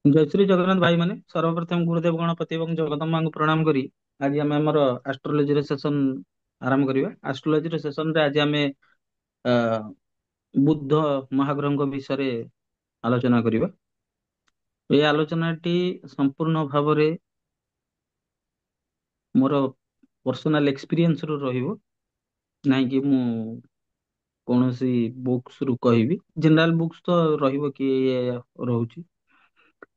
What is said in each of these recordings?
ଜୟ ଶ୍ରୀ ଜଗନ୍ନାଥ ଭାଇ ମାନେ ସର୍ବପ୍ରଥମ ଗୁରୁଦେବ ଗଣପତି ଏବଂ ଜଗଦମ୍ବାଙ୍କୁ ପ୍ରଣାମ କରି ଆଜି ଆମେ ଆମର ଆଷ୍ଟ୍ରୋଲୋଜିର ସେସନ ଆରମ୍ଭ କରିବା। ଆଷ୍ଟ୍ରୋଲୋଜିର ସେସନରେ ଆଜି ଆମେ ଅ, ବୁଦ୍ଧ ମହାଗ୍ରହଙ୍କ ବିଷୟରେ ଆଲୋଚନା କରିବା। এই ଆଲୋଚନାଟି ସମ୍ପୂର୍ଣ୍ଣ ଭାବରେ ମୋର ପର୍ସନାଲ ଏକ୍ସପିରିଏନ୍ସ ରୁ ରହିବ, ନାଇଁ କି ମୁଁ କୌଣସି ବୁକ୍ସ ରୁ କହିବି। ଜେନେରାଲ ବୁକ୍ସ ତ ରହିବ କି ଇଏ ରହୁଛି,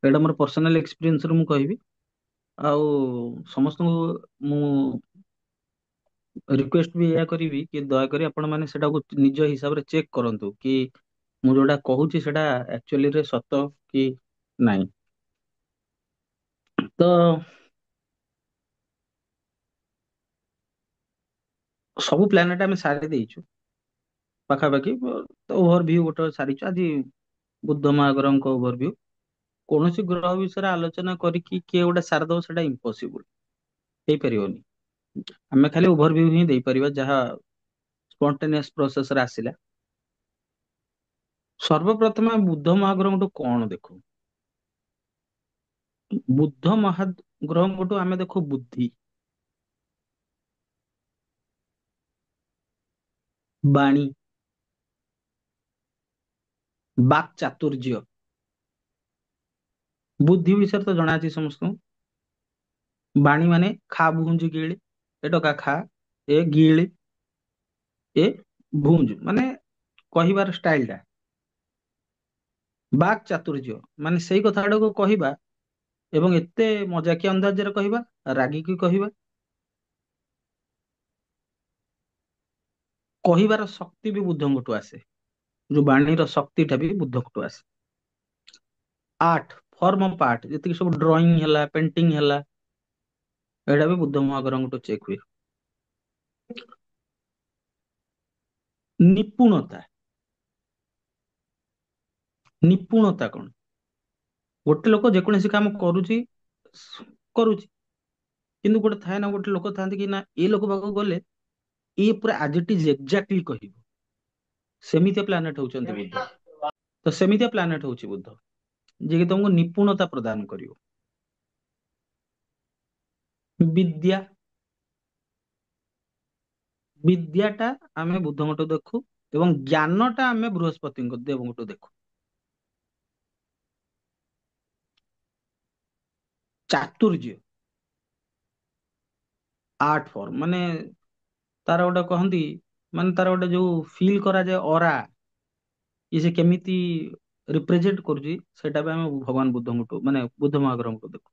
ଏଇଟା ମୋର ପର୍ସନାଲ ଏକ୍ସପିରିଏନ୍ସ ରୁ ମୁଁ କହିବି। ଆଉ ସମସ୍ତଙ୍କୁ ମୁଁ ରିକ୍ୱେଷ୍ଟ ବି ଏହା କରିବି କି ଦୟାକରି ଆପଣ ମାନେ ସେଟାକୁ ନିଜ ହିସାବରେ ଚେକ୍ କରନ୍ତୁ କି ମୁଁ ଯୋଉଟା କହୁଛି ସେଟା ଆକ୍ଚୁअଲି ରେ ସତ କି ନାହିଁ। ତ ସବୁ ପ୍ଲାନେଟ ଆମେ ସାରି ଦେଇଛୁ ପାଖାପାଖି, ଓଭରଭ୍ୟୁ ଗୋଟେ ସାରିଛୁ। ଆଜି ବୁଦ୍ଧ ମହାଗ୍ରହଙ୍କ ଓଭରଭ୍ୟୁ। କୌଣସି ଗ୍ରହ ବିଷୟରେ ଆଲୋଚନା କରିକି କିଏ ଗୋଟେ ସାରିଦବ ସେଟା ଇମ୍ପସିବୁଲ, ହେଇପାରିବନି। ଆମେ ଖାଲି ଓଭରଭ୍ୟୁ ହିଁ ଦେଇପାରିବା ଯାହା ସ୍ପଣ୍ଟେନିୟସ ପ୍ରୋସେସରେ ଆସିଲା। ସର୍ବପ୍ରଥମେ ଆମେ ବୁଦ୍ଧ ମହାଗ୍ରହଙ୍କଠୁ କଣ ଦେଖୁ? ବୁଦ୍ଧ ମହାଗ୍ରହଙ୍କଠୁ ଆମେ ଦେଖୁ ବୁଦ୍ଧି, ବାଣୀ, ବାକ୍ ଚାତୁର୍ଯ୍ୟ। ବୁଦ୍ଧି ବିଷୟରେ ତ ଜଣା ଅଛି ସମସ୍ତଙ୍କୁ। ବାଣୀ ମାନେ ଖା ଭୁଞ୍ଜ ଗିଳି, ଏ ଟୋକା ଖା, ଏ ଗିଳି, ଏ ଭୁଞ୍ଜ ମାନେ କହିବାର ଷ୍ଟାଇଲ ଟା। ବାକ୍ ଚାତୁର୍ଯ୍ୟ ମାନେ ସେଇ କଥା ଟାକୁ କହିବା ଏବଂ ଏତେ ମଜାକିଆ ଅନ୍ଦାଜରେ କହିବା, ରାଗିକି କହିବା। କହିବାର ଶକ୍ତି ବି ବୁଦ୍ଧଙ୍କଠୁ ଆସେ, ଯୋଉ ବାଣୀର ଶକ୍ତିଟା ବି ବୁଦ୍ଧଙ୍କଠୁ ଆସେ। ଆର୍ଟ, ଫର୍ମ ଅଫ ଆର୍ଟ, ଯେତିକି ସବୁ ଡ୍ରଇଂ ହେଲା, ପେଣ୍ଟିଂ ହେଲା, ଏଇଟା ବି ବୁଦ୍ଧ ମହାଗ୍ରହଙ୍କଠୁ ଚେକ୍ ହୁଏ। ନିପୁଣତା, ନିପୁଣତା କଣ? ଗୋଟେ ଲୋକ ଯେକୌଣସି କାମ କରୁଛି କରୁଛି, କିନ୍ତୁ ଗୋଟେ ଥାଏ ନା, ଗୋଟେ ଲୋକ ଥାନ୍ତି କି ନା ଏ ଲୋକ ପାଖକୁ ଗଲେ ଇଏ ପୁରା ଆଜ ଇଟ ଇଜ ଏକ୍ଜାକ୍ଟଲି କହିବ। ସେମିତିଆ ପ୍ଲାନେଟ ହଉଛନ୍ତି ବୁଦ୍ଧ। ତ ସେମିତିଆ ପ୍ଲାନେଟ ହଉଛି ବୁଦ୍ଧ, ଯିଏକି ତମକୁ ନିପୁଣତା ପ୍ରଦାନ କରିବ। ବିଦ୍ୟା, ବିଦ୍ୟାଟା ଆମେ ବୁଦ୍ଧଙ୍କଠୁ ଦେଖୁ ଏବଂ ଜ୍ଞାନଟା ଆମେ ବୃହସ୍ପତିଙ୍କ ଦେବଙ୍କଠୁ ଦେଖୁ। ଚାତୁର୍ଯ୍ୟ, ଆର୍ଟ ଫର୍ମ ମାନେ ତାର ଗୋଟେ କହନ୍ତି, ମାନେ ତାର ଗୋଟେ ଯୋଉ ଫିଲ୍ କରାଯାଏ ଅରା, ଇଏ ସେ କେମିତି ରିପ୍ରେଜେଣ୍ଟ କରୁଛି, ସେଟା ବି ଆମେ ଭଗବାନ ବୁଦ୍ଧଙ୍କଠୁ ମାନେ ବୁଦ୍ଧ ମହାଗ୍ରହଙ୍କଠୁ ଦେଖୁ।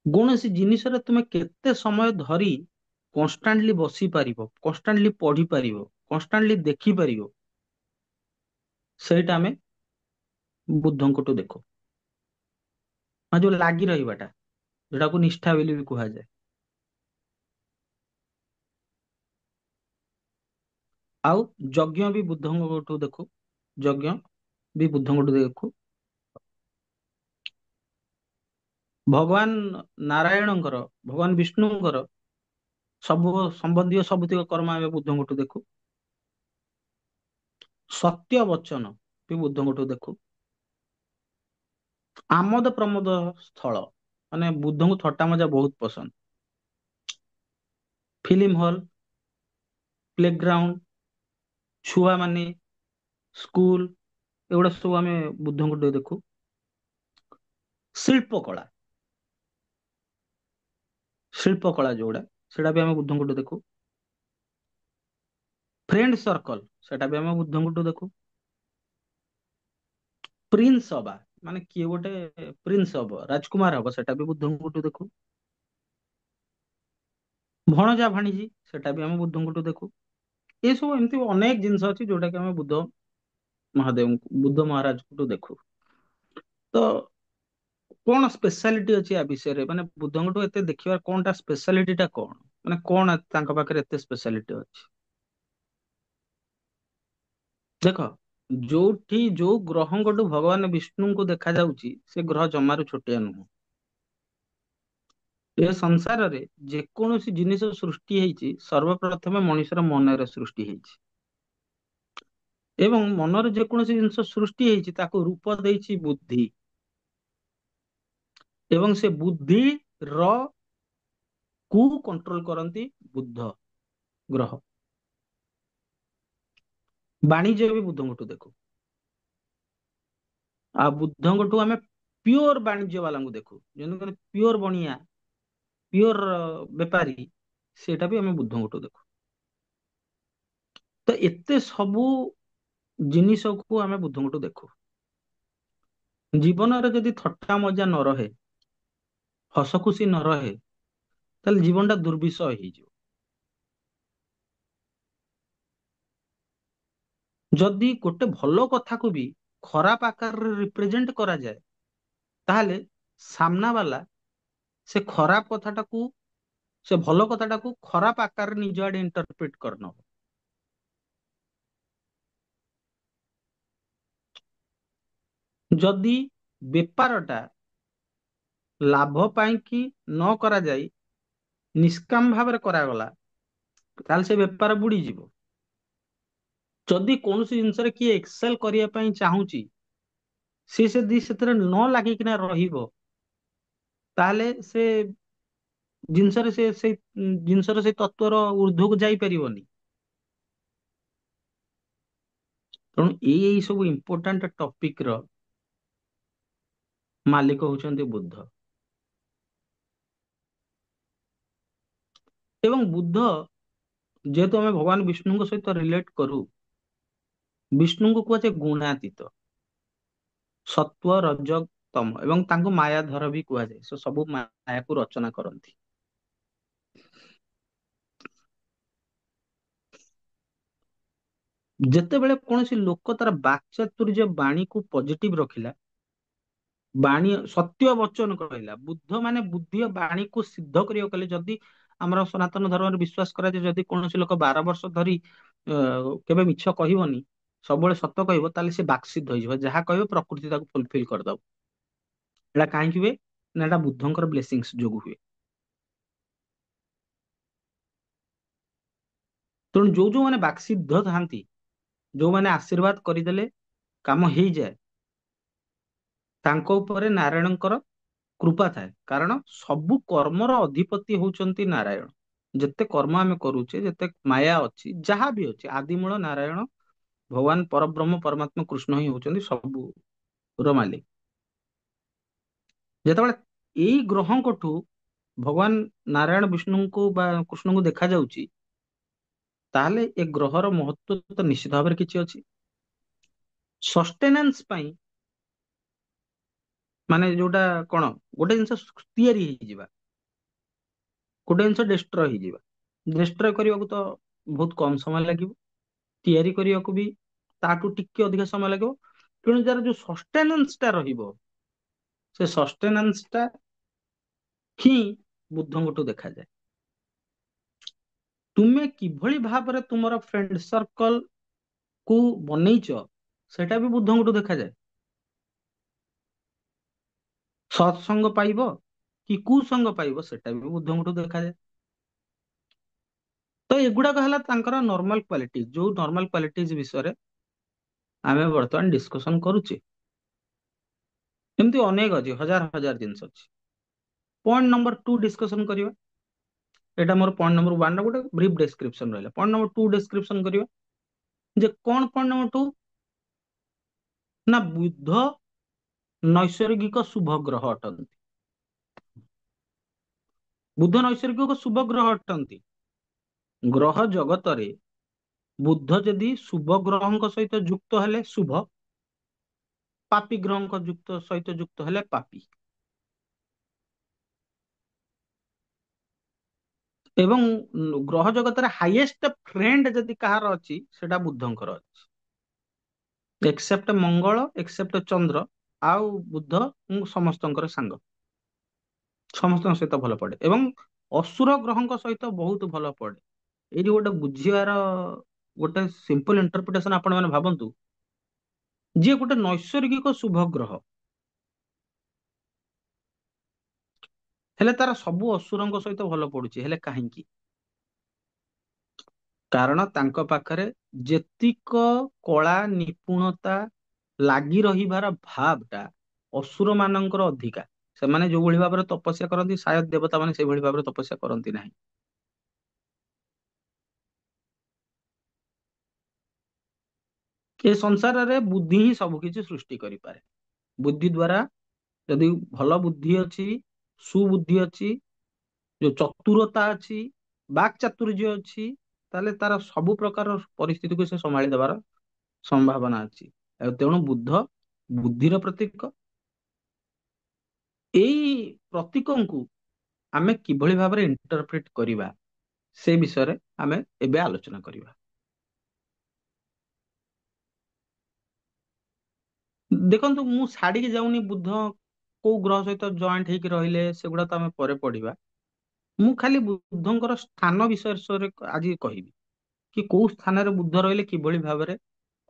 କୌଣସି ଜିନିଷରେ ତୁମେ କେତେ ସମୟ ଧରି କନଷ୍ଟାଣ୍ଟଲି ବସି ପାରିବ, କନଷ୍ଟାଣ୍ଟଲି ପଢି ପାରିବ, କନଷ୍ଟାଣ୍ଟଲି ଦେଖିପାରିବ, ସେଇଟା ଆମେ ବୁଦ୍ଧଙ୍କଠୁ ଦେଖୁ। ମାନେ ଯୋଉ ଲାଗି ରହିବାଟା, ଯୋଉଟାକୁ ନିଷ୍ଠା ବୋଲି ବି କୁହାଯାଏ। ଆଉ ଯଜ୍ଞ ବି ବୁଦ୍ଧଙ୍କଠୁ ଦେଖୁ, ଯଜ୍ଞ ବି ବୁଦ୍ଧଙ୍କଠୁ ଦେଖୁ। ଭଗବାନ ନାରାୟଣଙ୍କର, ଭଗବାନ ବିଷ୍ଣୁଙ୍କର ସବୁ ସମ୍ବନ୍ଧୀୟ ସବୁତିକ କର୍ମ ଆମେ ବୁଦ୍ଧଙ୍କଠୁ ଦେଖୁ। ସତ୍ୟ ବଚନ ବି ବୁଦ୍ଧଙ୍କଠୁ ଦେଖୁ। ଆମୋଦ ପ୍ରମୋଦ ସ୍ଥଳ, ମାନେ ବୁଦ୍ଧଙ୍କୁ ଥଟ୍ଟା ମଜା ବହୁତ ପସନ୍ଦ। ଫିଲ୍ମ ହଲ, ପ୍ଲେଗ୍ରାଉଣ୍ଡ, ଛୁଆମାନେ, ସ୍କୁଲ, ଏଗୁଡା ସବୁ ଆମେ ବୁଦ୍ଧଙ୍କଠୁ ଦେଖୁ। ଶିଳ୍ପ କଳା, ଶିଳ୍ପ କଳା ଯୋଉଗୁଡା, ସେଟା ବି ଆମେ ବୁଦ୍ଧଙ୍କଠୁ ଦେଖୁ। ଫ୍ରେଣ୍ଡ ସର୍କଲ, ସେଟା ବି ଆମେ ବୁଦ୍ଧଙ୍କଠୁ ଦେଖୁ। ପ୍ରିନ୍ସ ହବା, ମାନେ କିଏ ଗୋଟେ ପ୍ରିନ୍ସ ହବ, ରାଜକୁମାର ହବ, ସେଟା ବି ବୁଦ୍ଧଙ୍କଠୁ ଦେଖୁ। ଭଣଜା ଭାଣିଜୀ, ସେଟା ବି ଆମେ ବୁଦ୍ଧଙ୍କଠୁ ଦେଖୁ। ଏସବୁ ଏମିତି ଅନେକ ଜିନିଷ ଅଛି ଯୋଉଟା କି ଆମେ ବୁଦ୍ଧ ମହାଦେବଙ୍କୁ, ବୁଦ୍ଧ ମହାରାଜଙ୍କଠୁ ଦେଖୁ। ତ କଣ ସ୍ପେଶାଲିଟି ଅଛି ଆ ବିଷୟରେ, ମାନେ ବୁଦ୍ଧଙ୍କଠୁ ଏତେ ଦେଖିବାର କଣଟା ସ୍ପେଶାଲିଟି ଟା କଣ, ମାନେ କଣ ତାଙ୍କ ପାଖରେ ଏତେ ସ୍ପେଶାଲିଟି ଅଛି? ଦେଖ, ଯୋଉଠି ଯୋଉ ଗ୍ରହଙ୍କଠୁ ଭଗବାନ ବିଷ୍ଣୁଙ୍କୁ ଦେଖା ଯାଉଛି, ସେ ଗ୍ରହ ଜମାରୁ ଛୋଟିଆ ନୁହଁ। ଏ ସଂସାରରେ ଯେକୌଣସି ଜିନିଷ ସୃଷ୍ଟି ହେଇଛି, ସର୍ବପ୍ରଥମେ ମଣିଷର ମନରେ ସୃଷ୍ଟି ହେଇଛି। ଏବଂ ମନରେ ଯେକୌଣସି ଜିନିଷ ସୃଷ୍ଟି ହେଇଛି ତାକୁ ରୂପ ଦେଇଛି ବୁଦ୍ଧି। ଏବଂ ସେ ବୁଦ୍ଧି ର କୁ କଣ୍ଟ୍ରୋଲ କରନ୍ତି ବୁଧ ଗ୍ରହ। ବାଣିଜ୍ୟ ବି ବୁଧଙ୍କଠୁ ଦେଖୁ। ଆଉ ବୁଦ୍ଧଙ୍କଠୁ ଆମେ ପିଓର ବାଣିଜ୍ୟ ବାଲାଙ୍କୁ ଦେଖୁ, ଯେମିତି ପିଓର ବଣିଆ, ପିଓର ବେପାରୀ, ସେଇଟା ବି ଆମେ ବୁଦ୍ଧଙ୍କଠୁ ଦେଖୁ। ତ ଏତେ ସବୁ ଜିନିଷକୁ ଆମେ ବୁଦ୍ଧଙ୍କଠୁ ଦେଖୁ। ଜୀବନରେ ଯଦି ଥଟ୍ଟା ମଜା ନ ରହେ, ହସ ଖୁସି ନ ରହେ, ତାହେଲେ ଜୀବନଟା ଦୁର୍ବିଷହ ହେଇଯିବ। ଯଦି ଗୋଟେ ଭଲ କଥାକୁ ବି ଖରାପ ଆକାରରେ ରିପ୍ରେଜେଣ୍ଟ କରାଯାଏ, ତାହେଲେ ସାମ୍ନା ବାଲା ସେ ଖରାପ କଥାଟାକୁ, ସେ ଭଲ କଥାଟାକୁ ଖରାପ ଆକାରରେ ନିଜ ଆଡେ ଇଣ୍ଟରପ୍ରିଟ କରିନବ। ଯଦି ବେପାରଟା ଲାଭ ପାଇଁ କି ନ କରାଯାଇ ନିଷ୍କାମ ଭାବରେ କରାଗଲା, ତାହେଲେ ସେ ବେପାର ବୁଡିଯିବ। ଯଦି କୌଣସି ଜିନିଷରେ କିଏ ଏକ୍ସେଲ କରିବା ପାଇଁ ଚାହୁଁଛି, ସିଏ ଯଦି ସେଥିରେ ନ ଲାଗିକିନା ରହିବ, ତାହେଲେ ସେ ଜିନିଷରେ ସେ ସେଇ ଜିନିଷର ସେଇ ତତ୍ଵର ଊର୍ଦ୍ଧ୍ୱକୁ ଯାଇପାରିବନି। ତେଣୁ ଏଇ ସବୁ ଇମ୍ପୋର୍ଟାଣ୍ଟ ଟପିକ ର ମାଲିକ ହଉଛନ୍ତି ବୁଦ୍ଧ। ଏବଂ ବୁଦ୍ଧ, ଯେହେତୁ ଆମେ ଭଗବାନ ବିଷ୍ଣୁଙ୍କ ସହିତ ରିଲେଟ କରୁ, ବିଷ୍ଣୁଙ୍କୁ କୁହାଯାଏ ଗୁଣାତୀତ, ସତ୍ଵ ରଜ ତମ, ଏବଂ ତାଙ୍କୁ ମାୟାଧର ବି କୁହାଯାଏ। ସେ ସବୁ ମାୟାକୁ ରଚନା କରନ୍ତି। ଯେତେବେଳେ କୌଣସି ଲୋକ ତାର ବାକ୍ଚାତୁର୍ଯ୍ୟ ବାଣୀକୁ ପଜିଟିଭ ରଖିଲା, ବାଣୀ ସତ୍ୟ ବଚନ କହିଲା, ବୁଦ୍ଧ ମାନେ ବୁଦ୍ଧି ଓ ବାଣୀକୁ ସିଦ୍ଧ କରିବାକୁ କଲେ। ଯଦି ଆମର ସନାତନ ଧର୍ମରେ ବିଶ୍ୱାସ କରାଯାଏ, ଯଦି କୌଣସି ଲୋକ 12 ବର୍ଷ ଧରି କେବେ ମିଛ କହିବନି, ସବୁବେଳେ ସତ କହିବ, ତାହେଲେ ସେ ବାକ୍ସିଦ୍ଧ ହେଇଯିବ। ଯାହା କହିବ ପ୍ରକୃତି ତାକୁ ଫୁଲଫିଲ କରିଦବ। ଏଇଟା କାହିଁକି ହୁଏ ନା, ଏଟା ବୁଦ୍ଧଙ୍କର ବ୍ଲେସିଂସ ଯୋଗୁ ହୁଏ। ତେଣୁ ଯୋଉ ଯୋଉମାନେ ବାକ୍ସିଦ୍ଧ ଥାନ୍ତି, ଯୋଉମାନେ ଆଶୀର୍ବାଦ କରିଦେଲେ କାମ ହେଇଯାଏ, ତାଙ୍କ ଉପରେ ନାରାୟଣଙ୍କର କୃପା ଥାଏ। କାରଣ ସବୁ କର୍ମର ଅଧିପତି ହଉଛନ୍ତି ନାରାୟଣ। ଯେତେ କର୍ମ ଆମେ କରୁଛେ, ଯେତେ ମାୟା ଅଛି, ଯାହା ବି ଅଛି, ଆଦିମୂଳ ନାରାୟଣ, ଭଗବାନ ପରବ୍ରହ୍ମ ପରମାତ୍ମା କୃଷ୍ଣ ହିଁ ହଉଛନ୍ତି ସବୁର ମାଲିକ। ଯେତେବେଳେ ଏଇ ଗ୍ରହଙ୍କଠୁ ଭଗବାନ ନାରାୟଣ ବିଷ୍ଣୁଙ୍କୁ ବା କୃଷ୍ଣଙ୍କୁ ଦେଖାଯାଉଛି, ତାହେଲେ ଏ ଗ୍ରହର ମହତ୍ଵ ତ ନିଶ୍ଚିତ ଭାବରେ କିଛି ଅଛି। ସଷ୍ଟେନାନ୍ସ ପାଇଁ, ମାନେ ଯୋଉଟା କଣ, ଗୋଟେ ଜିନିଷ ତିଆରି ହେଇଯିବା, ଗୋଟେ ଜିନିଷ ଡିଷ୍ଟ୍ରୟ ହେଇଯିବା, ଡିଷ୍ଟ୍ରୟ କରିବାକୁ ତ ବହୁତ କମ ସମୟ ଲାଗିବ, ତିଆରି କରିବାକୁ ବି ତାଠୁ ଟିକେ ଅଧିକ ସମୟ ଲାଗିବ। ତେଣୁ ଯାର ଯୋଉ ସଷ୍ଟେନାନ୍ସ ଟା ରହିବ, ସେ ସଷ୍ଟେନାନ୍ସ ଟା ହିଁ ବୁଦ୍ଧଙ୍କଠୁ ଦେଖାଯାଏ। ତୁମେ କିଭଳି ଭାବରେ ତୁମର ଫ୍ରେଣ୍ଡ ସର୍କଲ କୁ ବନେଇଛ, ସେଟା ବି ବୁଦ୍ଧଙ୍କଠୁ ଦେଖାଯାଏ। ସତ୍ସଙ୍ଗ ପାଇବ କି କୁସଙ୍ଗ ପାଇବ, ସେଟା ବି ବୁଦ୍ଧଙ୍କଠୁ ଦେଖାଯାଏ। ତ ଏଗୁଡାକ ହେଲା ତାଙ୍କର ନର୍ମାଲ କ୍ୱାଲିଟି, ଯୋଉ ନର୍ମାଲ କ୍ୱାଲିଟିଜ ବିଷୟରେ ଆମେ ବର୍ତ୍ତମାନ ଡିସ୍କସନ କରୁଛେ। ଏମିତି ଅନେକ ଅଛି, ହଜାର ହଜାର ଜିନିଷ ଅଛି। ପଏଣ୍ଟ ନମ୍ବର 2 ଡିସ୍କସନ କରିବା। ଏଟା ମୋର ପଏଣ୍ଟ ନମ୍ବର 1 ର ଗୋଟେ ବ୍ରିଫ ଡେସ୍କ୍ରିପସନ ରହିଲା। ପଏଣ୍ଟ ନମ୍ବର 2 ଡିସ୍କ୍ରିପସନ କରିବା, ଯେ କଣ ପଏଣ୍ଟ ନମ୍ବର 2 ନା, ବୁଦ୍ଧ ନୈସର୍ଗିକ ଶୁଭ ଗ୍ରହ ଅଟନ୍ତି। ବୁଦ୍ଧ ନୈସର୍ଗିକ ଶୁଭ ଗ୍ରହ ଅଟନ୍ତି। ଗ୍ରହ ଜଗତରେ ବୁଦ୍ଧ ଯଦି ଶୁଭ ଗ୍ରହଙ୍କ ସହିତ ଯୁକ୍ତ ହେଲେ ଶୁଭ, ପାପୀ ଗ୍ରହଙ୍କ ସହିତ ଯୁକ୍ତ ହେଲେ ପାପୀ। ଏବଂ ଗ୍ରହ ଜଗତରେ ହାଇଏଷ୍ଟ ଫ୍ରେଣ୍ଡ ଯଦି କାହାର ଅଛି, ସେଟା ବୁଦ୍ଧଙ୍କର ଅଛି। ଏକ୍ସେପ୍ଟ ମଙ୍ଗଳ, ଏକ୍ସେପ୍ଟ ଚନ୍ଦ୍ର, ଆଉ ବୁଦ୍ଧ ସମସ୍ତଙ୍କର ସାଙ୍ଗ, ସମସ୍ତଙ୍କ ସହିତ ଭଲ ପଡେ। ଏବଂ ଅସୁର ଗ୍ରହଙ୍କ ସହିତ ବହୁତ ଭଲ ପଡେ। ଏଇଠି ଗୋଟେ ବୁଝିବାର ଗୋଟେ ସିମ୍ପଲ ଇଣ୍ଟରପ୍ରିଟେସନ ଆପଣ ମାନେ ଭାବନ୍ତୁ, ଯିଏ ଗୋଟେ ନୈସର୍ଗିକ ଶୁଭ ଗ୍ରହ, ହେଲେ ତାର ସବୁ ଅସୁରଙ୍କ ସହିତ ଭଲ ପଡୁଛି, ହେଲେ କାହିଁକି? କାରଣ ତାଙ୍କ ପାଖରେ ଯେତିକ କଳା ନିପୁଣତା ଲାଗି ରହିବାର ଭାବଟା ଅସୁର ମାନଙ୍କର ଅଧିକା। ସେମାନେ ଯୋଉଭଳି ଭାବରେ ତପସ୍ୟା କରନ୍ତି, ସାୟଦ ଦେବତା ମାନେ ସେଇଭଳି ଭାବରେ ତପସ୍ୟା କରନ୍ତି ନାହିଁ। ଏ ସଂସାରରେ ବୁଦ୍ଧି ହିଁ ସବୁ କିଛି ସୃଷ୍ଟି କରିପାରେ। ବୁଦ୍ଧି ଦ୍ଵାରା, ଯଦି ଭଲ ବୁଦ୍ଧି ଅଛି, ସୁବୁଦ୍ଧି ଅଛି, ଯୋଉ ଚତୁରତା ଅଛି, ବାକ୍ ଚାତୁର୍ଯ୍ୟ ଅଛି, ତାହେଲେ ତାର ସବୁ ପ୍ରକାର ପରିସ୍ଥିତିକୁ ସେ ସମ୍ଭାଳି ଦେବାର ସମ୍ଭାବନା ଅଛି। ଆଉ ତେଣୁ ବୁଦ୍ଧ ବୁଦ୍ଧିର ପ୍ରତୀକ। ଏଇ ପ୍ରତୀକଙ୍କୁ ଆମେ କିଭଳି ଭାବରେ ଇଣ୍ଟରପ୍ରିଟ କରିବା, ସେ ବିଷୟରେ ଆମେ ଏବେ ଆଲୋଚନା କରିବା। ଦେଖନ୍ତୁ, ମୁଁ ଛାଡିକି ଯାଉନି ବୁଦ୍ଧ କୋଉ ଗ୍ରହ ସହିତ ଜଏଣ୍ଟ ହେଇକି ରହିଲେ, ସେଗୁଡା ତ ଆମେ ପରେ ପଢିବା। ମୁଁ ଖାଲି ବୁଦ୍ଧଙ୍କର ସ୍ଥାନ ବିଷୟରେ ଆଜି କହିବି, କି କୋଉ ସ୍ଥାନରେ ବୁଦ୍ଧ ରହିଲେ କିଭଳି ଭାବରେ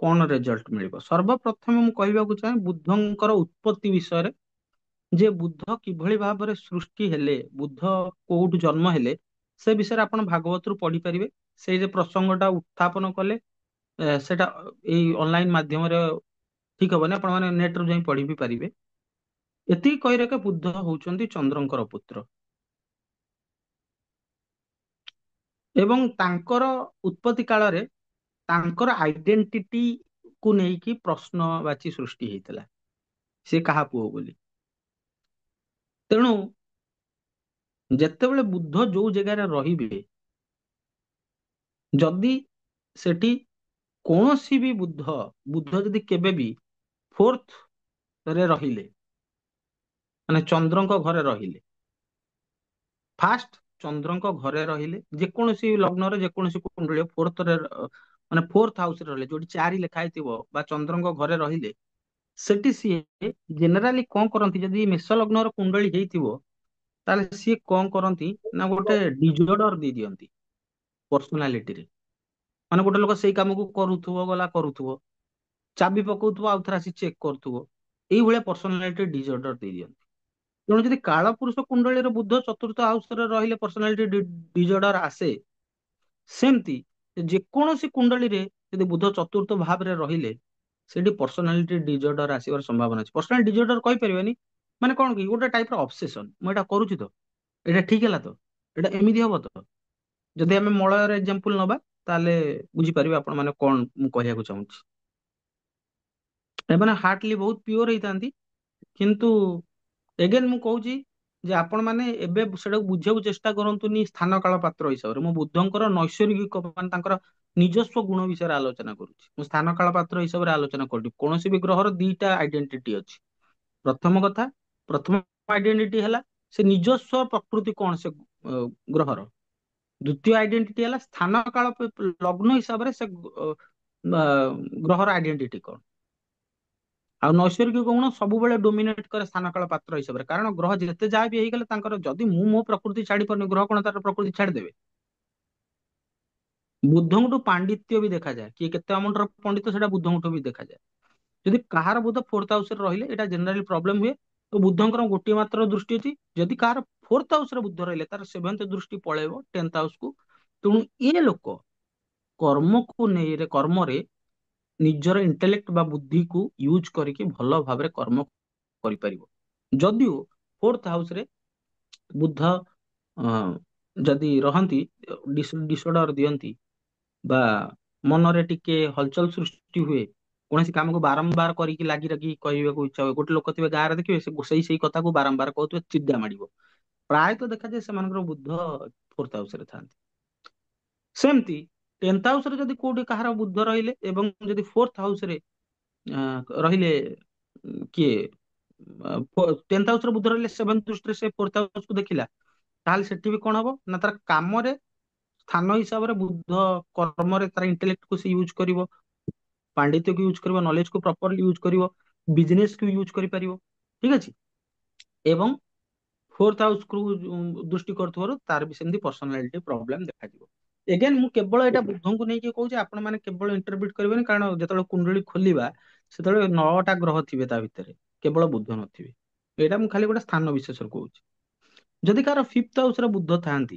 କଣ ରେଜଲ୍ଟ ମିଳିବ। ସର୍ବପ୍ରଥମେ ମୁଁ କହିବାକୁ ଚାହେଁ ବୁଦ୍ଧଙ୍କର ଉତ୍ପତ୍ତି ବିଷୟରେ, ଯେ ବୁଦ୍ଧ କିଭଳି ଭାବରେ ସୃଷ୍ଟି ହେଲେ, ବୁଦ୍ଧ କୋଉଠୁ ଜନ୍ମ ହେଲେ, ସେ ବିଷୟରେ ଆପଣ ଭାଗବତରୁ ପଢିପାରିବେ। ସେଇ ଯେ ପ୍ରସଙ୍ଗଟା ଉତ୍ଥାପନ କଲେ, ସେଟା ଏଇ ଅନଲାଇନ ମାଧ୍ୟମରେ ଠିକ ହବନି, ଆପଣ ମାନେ ନେଟରୁ ଯାଇ ପଢି ବି ପାରିବେ। ଏତିକି କହି ରଖେ ବୁଦ୍ଧ ହଉଛନ୍ତି ଚନ୍ଦ୍ରଙ୍କର ପୁତ୍ର, ଏବଂ ତାଙ୍କର ଉତ୍ପତ୍ତି କାଳରେ ତାଙ୍କର ଆଇଡେଣ୍ଟିଟି କୁ ନେଇକି ପ୍ରଶ୍ନବାଚୀ ସୃଷ୍ଟି ହେଇଥିଲା, ସେ କାହା ପୁଅ ବୋଲି। ତେଣୁ ଯେତେବେଳେ ବୁଦ୍ଧ ଯୋଉ ଜାଗାରେ ରହିବେ, ଯଦି ସେଠି କୌଣସି ବି ବୁଦ୍ଧ ବୁଦ୍ଧ ଯଦି କେବେ ବି ଫୋର୍ଥ ରେ ରହିଲେ, ମାନେ ଚନ୍ଦ୍ରଙ୍କ ଘରେ ରହିଲେ, ଫାଷ୍ଟ ଚନ୍ଦ୍ରଙ୍କ ଘରେ ରହିଲେ, ଯେକୌଣସି ଲଗ୍ନରେ ଯେକୌଣସି କୁଣ୍ଡଳୀ ଫୋର୍ଥରେ, ମାନେ ଫୋର୍ଥ ହାଉସରେ ରହିଲେ, ଯୋଉଠି 4 ଲେଖା ହେଇଥିବ ବା ଚନ୍ଦ୍ରଙ୍କ ଘରେ ରହିଲେ, ସେଠି ସିଏ ଜେନେରାଲି କଣ କରନ୍ତି, ଯଦି ମେଷ ଲଗ୍ନର କୁଣ୍ଡଳୀ ହେଇଥିବ, ତାହେଲେ ସିଏ କଣ କରନ୍ତି ନା ଗୋଟେ ଡିଜଅର୍ଡର ଦେଇ ଦିଅନ୍ତି ପର୍ସନାଲିଟିରେ। ମାନେ ଗୋଟେ ଲୋକ ସେଇ କାମକୁ କରୁଥିବ, ଗଲା କରୁଥିବ, ଚାବି ପକଉଥିବ, ଆଉ ଥରେ ଆସି ଚେକ୍ କରୁଥିବ, ଏଇଭଳିଆ ପର୍ସନାଲିଟି ଡିଜଅର୍ଡର ଦେଇ ଦିଅନ୍ତି। ତେଣୁ ଯଦି କାଳପୁରୁଷ କୁଣ୍ଡଳୀର ବୁଦ୍ଧ ଚତୁର୍ଥ ହାଉସରେ ରହିଲେ ପର୍ସନାଲିଟି ଡିଜଅର୍ଡର ଆସେ। ସେମିତି ଯେକୌଣସି କୁଣ୍ଡଳୀରେ ଯଦି ବୁଧ ଚତୁର୍ଥ ଭାବରେ ରହିଲେ, ସେଠି ପର୍ସନାଲିଟି ଡିଜଅର୍ଡର ଆସିବାର ସମ୍ଭାବନା ଅଛି। ପର୍ସନାଲିଟି ଡିଜଅର୍ଡର କହିପାରିବାନି, ମାନେ କଣ କି ଗୋଟେ ଟାଇପର ଅବସେସନ, ମୁଁ ଏଇଟା କରୁଛି ତ, ଏଇଟା ଠିକ ହେଲା ତ, ଏଇଟା ଏମିତି ହବ ତ। ଯଦି ଆମେ ମଳୟର ଏକ୍ସାମ୍ପଲ ନବା, ତାହେଲେ ବୁଝିପାରିବେ ଆପଣ ମାନେ କଣ ମୁଁ କହିବାକୁ ଚାହୁଁଛି। ଏମାନେ ହାର୍ଟଲି ବହୁତ ପିଓର ହେଇଥାନ୍ତି, କିନ୍ତୁ ଏଗେନ ମୁଁ କହୁଛି ଯେ ଆପଣ ମାନେ ଏବେ ସେଟାକୁ ବୁଝିବାକୁ ଚେଷ୍ଟା କରନ୍ତୁନି ସ୍ଥାନ କାଳ ପାତ୍ର ହିସାବରେ। ମୁଁ ବୁଦ୍ଧଙ୍କର ନୈସର୍ଗିକ, ମାନେ ତାଙ୍କର ନିଜସ୍ୱ ଗୁଣ ବିଷୟରେ ଆଲୋଚନା କରୁଛି। ମୁଁ ସ୍ଥାନ କାଳ ପାତ୍ର ହିସାବରେ ଆଲୋଚନା କରୁଛି। କୌଣସି ବି ଗ୍ରହର ଦିଟା ଆଇଡେଣ୍ଟିଟି ଅଛି। ପ୍ରଥମ କଥା, ପ୍ରଥମ ଆଇଡେଣ୍ଟିଟି ହେଲା ସେ ନିଜସ୍ୱ ପ୍ରକୃତି କଣ ସେ ଗ୍ରହର। ଦ୍ୱିତୀୟ ଆଇଡେଣ୍ଟିଟି ହେଲା ସ୍ଥାନ କାଳ ଲଗ୍ନ ହିସାବରେ ସେ ଗ୍ରହର ଆଇଡେଣ୍ଟିଟି କଣ। ଆଉ ନୈସର୍ଗିକ ଗୁଣ ସବୁବେଳେ ଡୋମିନେଟ କରେ ସ୍ଥାନ କାଳ ପାତ୍ର ହିସାବରେ, କାରଣ ଗ୍ରହ ଯେତେ ଯାହା ବି ହେଇଗଲେ ତାଙ୍କର, ଯଦି ମୁଁ ମୋ ପ୍ରକୃତି ଛାଡି ପାରୁନି, ଗ୍ରହ କଣ ତାର ପ୍ରକୃତି ଛାଡିଦେବେ। ବୁଦ୍ଧଙ୍କଠୁ ପାଣ୍ଡିତ୍ୟ ବି ଦେଖାଯାଏ, କିଏ କେତେ ଅମଣ୍ଟର ପଣ୍ଡିତ ସେଟା ବୁଦ୍ଧଙ୍କଠୁ ବି ଦେଖାଯାଏ। ଯଦି କାହାର ବୁଧ ଫୋର୍ଥ ହାଉସରେ ରହିଲେ, ଏଇଟା ଜେନେରାଲି ପ୍ରୋବ୍ଲେମ ହୁଏ। ତ ବୁଦ୍ଧଙ୍କର ଗୋଟିଏ ମାତ୍ର ଦୃଷ୍ଟି ଅଛି, ଯଦି କାହାର ଫୋର୍ଥ ହାଉସରେ ବୁଦ୍ଧ ରହିଲେ, ତାର ସେଭେନ୍ଥ ଦୃଷ୍ଟି ପଳେଇବ 10th ହାଉସକୁ। ତେଣୁ ଏ ଲୋକ କର୍ମକୁ ନେଇ, କର୍ମରେ ନିଜର ଇଣ୍ଟେଲେକ୍ଟ ବା ବୁଦ୍ଧିକୁ ୟୁଜ କରିକି ଭଲ ଭାବରେ କର୍ମ କରିପାରିବ। ଯଦିଓ ଫୋର୍ଥ ହାଉସରେ ବୁଦ୍ଧ ଯଦି ରହନ୍ତି, ଡିସଅର୍ଡର ଦିଅନ୍ତି, ବା ମନରେ ଟିକେ ହଲଚଲ ସୃଷ୍ଟି ହୁଏ, କୌଣସି କାମକୁ ବାରମ୍ବାର କରିକି ଲାଗି ଲାଗି କହିବାକୁ ଇଚ୍ଛା ହୁଏ। ଗୋଟେ ଲୋକ ଥିବେ ଗାଁରେ, ଦେଖିବେ ସେ ସେଇ କଥାକୁ ବାରମ୍ବାର କହୁଥିବେ, ଚିଡା ମାଡିବ। ପ୍ରାୟତଃ ଦେଖାଯାଏ ସେମାନଙ୍କର ବୁଦ୍ଧ ଫୋର୍ଥ ହାଉସରେ ଥାନ୍ତି। ସେମିତି 10th ହାଉସରେ ଯଦି କୋଉଠି କାହାର ବୁଦ୍ଧ ରହିଲେ, ଏବଂ ଯଦି ଫୋର୍ଥ ହାଉସରେ ରହିଲେ, କିଏ 10th ହାଉସରେ ବୁଦ୍ଧ ରହିଲେ, ସେଭେନ୍ଥ ଦୃଷ୍ଟିରେ ସେ ଫୋର୍ଥ ହାଉସକୁ ଦେଖିଲା, ତାହେଲେ ସେଠି ବି କଣ ହବ ନା, ତାର କାମରେ ସ୍ଥାନ ହିସାବରେ ବୁଦ୍ଧ କର୍ମରେ ତାର ଇଣ୍ଟେଲେକ୍ଟକୁ ସେ ୟୁଜ କରିବ, ପାଣ୍ଡିତ୍ୟକୁ ୟୁଜ କରିବ, ନଲେଜକୁ ପ୍ରପରଲି ୟୁଜ କରିବ, ବିଜନେସକୁ ୟୁଜ କରିପାରିବ। ଠିକ ଅଛି। ଏବଂ ଫୋର୍ଥ ହାଉସକୁ ଦୃଷ୍ଟି କରୁଥିବାରୁ ତାର ବି ସେମିତି ପର୍ସନାଲିଟି ପ୍ରୋବ୍ଲେମ ଦେଖାଯିବ। ଏଗେନ ମୁଁ କେବଳ ଏଇଟା ବୁଦ୍ଧଙ୍କୁ ନେଇକି କହୁଛି, ଆପଣ ମାନେ କେବଳ ଇଣ୍ଟରପ୍ରିଟ କରିବେନି, କାରଣ ଯେତେବେଳେ କୁଣ୍ଡଳୀ ଖୋଲିବା, ସେତେବେଳେ 9ଟା ଗ୍ରହ ଥିବେ ତା ଭିତରେ, କେବଳ ବୁଦ୍ଧ ନଥିବେ। ଏଇଟା ମୁଁ ଖାଲି ଗୋଟେ ସ୍ଥାନ ବିଶେଷରେ କହୁଛି। ଯଦି କାହାର ଫିଫ୍ଥ ହାଉସରେ ବୁଦ୍ଧ ଥାନ୍ତି,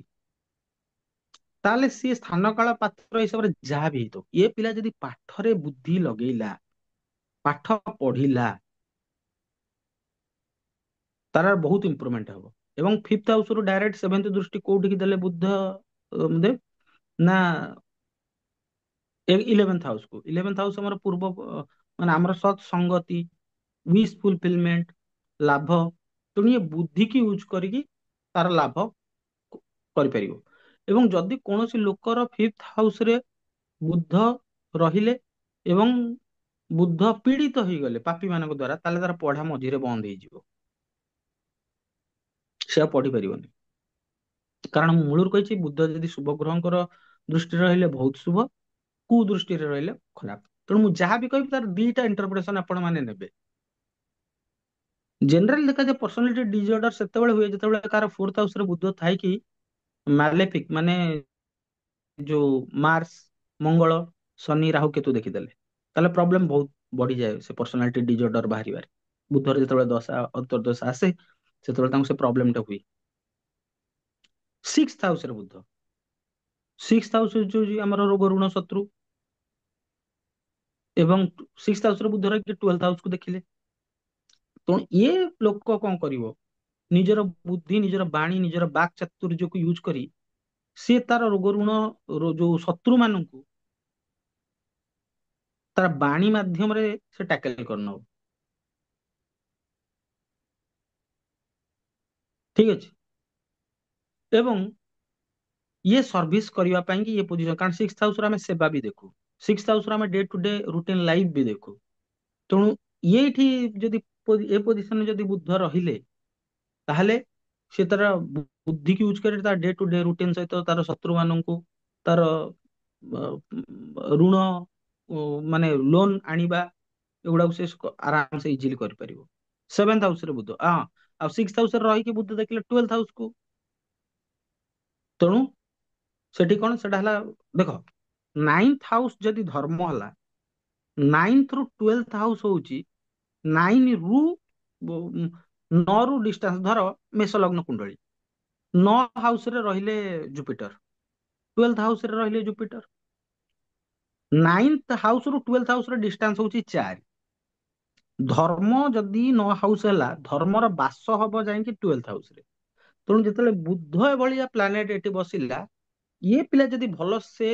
ତାହେଲେ ସିଏ ସ୍ଥାନ କାଳ ପାତ୍ର ହିସାବରେ ଯାହା ବି ହେଇଥିବ, ଏ ପିଲା ଯଦି ପାଠରେ ବୁଦ୍ଧି ଲଗେଇଲା, ପାଠ ପଢିଲା, ତାର ବହୁତ ଇମ୍ପ୍ରୁଭମେଣ୍ଟ ହବ। ଏବଂ ଫିଫ୍ଥ ହାଉସ ରୁ ଡାଇରେକ୍ଟ ସେଭେନ୍ଥ ଦୃଷ୍ଟି କୋଉଠିକି ଦେଲେ ବୁଦ୍ଧ ଦେବ ନା ଇଲେଭେନ୍ଥ ହାଉସ କୁ। ଇଲେଭେନ୍ଥ ହାଉସ ଆମର ପୂର୍ବ ମାନେ ଆମର ସତ୍ ସଙ୍ଗତି, ୱିଶ ଫୁଲଫିଲମେଣ୍ଟ, ଲାଭ। ତେଣୁ ଇଏ ବୁଦ୍ଧିକି ୟୁଜ କରିକି ତାର ଲାଭ କରିପାରିବ। ଏବଂ ଯଦି କୌଣସି ଲୋକର ଫିଫ୍ଥ ହାଉସ ରେ ବୁଦ୍ଧ ରହିଲେ ଏବଂ ବୁଦ୍ଧ ପୀଡିତ ହେଇଗଲେ ପାପୀ ମାନଙ୍କ ଦ୍ଵାରା, ତାହେଲେ ତାର ପଢା ମଝିରେ ବନ୍ଦ ହେଇଯିବ, ସେ ଆଉ ପଢି ପାରିବନି। କାରଣ ମୁଁ ମୂଳରୁ କହିଛି ବୁଦ୍ଧ ଯଦି ଶୁଭ ଗ୍ରହଙ୍କର ଦୃଷ୍ଟିରେ ରହିଲେ ବହୁତ ଶୁଭ, କୁ ଦୃଷ୍ଟିରେ ରହିଲେ ଖରାପ। ତେଣୁ ମୁଁ ଯାହା ବି କହିବି ତାର ଦିଟା ଇଣ୍ଟରପ୍ରିଟେସନ ଆପଣ ମାନେ ନେବେ। ଜେନେରାଲି ଦେଖାଯାଏ ପର୍ସନାଲିଟି ଡିଜଅର୍ଡର ସେତେବେଳେ ହୁଏ ଯେତେବେଳେ କାହାର ଫୋର୍ଥ ହାଉସରେ ବୁଦ୍ଧ ଥାଇକି ମାଲେଫିକ ମାନେ ଯୋଉ ମାର୍ସ, ମଙ୍ଗଳ, ଶନି, ରାହୁ, କେତୁ ଦେଖିଦେଲେ, ତାହେଲେ ପ୍ରୋବ୍ଲେମ ବହୁତ ବଢିଯାଏ ସେ ପର୍ସନାଲିଟି ଡିଜଅର୍ଡର ବାହାରିବାରେ। ବୁଦ୍ଧର ଯେତେବେଳେ ଦଶା ଅନ୍ତର୍ଦଶା ଆସେ ସେତେବେଳେ ତାଙ୍କୁ ସେ ପ୍ରୋବ୍ଲେମଟା ହୁଏ। ସିକ୍ସଥ ହାଉସରେ ବୁଦ୍ଧ, ସିକ୍ସଥ ହାଉସ ହଉଛି ଆମର ରୋଗ ଋଣ ଶତ୍ରୁ, ଏବଂ ସିକ୍ସଥ ହାଉସରେ ବୁଦ୍ଧ ରହିକି ଟୁଏଲ୍ଥ ହାଉସକୁ ଦେଖିଲେ। ତେଣୁ ଇଏ ଲୋକ କଣ କରିବ, ନିଜର ବୁଦ୍ଧି, ନିଜର ବାଣୀ, ନିଜର ବାକ୍ ଚାତୁର୍ଯ୍ୟକୁ ୟୁଜ କରି ସିଏ ତାର ରୋଗ ଋଣ ଯୋଉ ଶତ୍ରୁ ମାନଙ୍କୁ ତାର ବାଣୀ ମାଧ୍ୟମରେ ସେ ଟ୍ୟାକେଲ କରିନବ। ଠିକ ଅଛି। ଏବଂ ଇଏ ସର୍ଭିସ କରିବା ପାଇଁ କି ଇଏ ପୋଜିସନ, କାରଣ ସିକ୍ସ ହାଉସରେ ଆମେ ସେବା ବି ଦେଖୁ, ସିକ୍ସ ହାଉସରେ ଆମେ day to day routine life ବି ଦେଖୁ। ତେଣୁ ଏଇଠି ଯଦି ଏ ପୋଜିସନରେ ଯଦି ବୁଦ୍ଧ ରହିଲେ, ତାହେଲେ ସେ ତାର ବୁଦ୍ଧିକୁ ୟୁଜ କରି ତାର ଡେ ଟୁ ଡେ ରୁଟିନ ସହିତ ତାର ଶତ୍ରୁ ମାନଙ୍କୁ ତାର ଋଣ ମାନେ ଲୋନ ଆଣିବା, ଏଗୁଡାକୁ ସେ ଆରାମ ସେ ଇଜିଲି କରିପାରିବ। ସେଭେନ୍ଥ ହାଉସରେ ବୁଦ୍ଧ, ହଁ। ଆଉ ସିକ୍ସ ହାଉସରେ ରହିକି ବୁଦ୍ଧ ଦେଖିଲେ ଟୁଏଲ୍ଥ ହାଉସକୁ। ତେଣୁ ସେଠି କଣ ସେଟା ହେଲା, ଦେଖ ନାଇନ୍ଥ ହାଉସ ଯଦି ଧର୍ମ ହେଲା, ନାଇନ୍ଥ ରୁ ଟୁଏଲ୍ଥ ହାଉସ ହଉଛି ନାଇନ ରୁ 9 ରୁ ଡିଷ୍ଟାନ୍ସ, ଧର ମେଷ ଲଗ୍ନ କୁଣ୍ଡଳୀ, 9 ହାଉସରେ ରହିଲେ ଜୁପିଟର, ଟୁଏଲ୍ଥ ହାଉସରେ ରହିଲେ ଜୁପିଟର, ନାଇନ୍ଥ ହାଉସ ରୁ ଟୁଏଲ୍ଥ ହାଉସର ଡିଷ୍ଟାନ୍ସ ହଉଛି 4। ଧର୍ମ ଯଦି 9 ହାଉସ ହେଲା, ଧର୍ମର ବାସ ହବ ଯାଇକି ଟୁଏଲ୍ଥ ହାଉସରେ। ତେଣୁ ଯେତେବେଳେ ବୁଦ୍ଧ ଭଳିଆ ପ୍ଲାନେଟ ଏଠି ବସିଲା, ଇଏ ପିଲା ଯଦି ଭଲ ସେ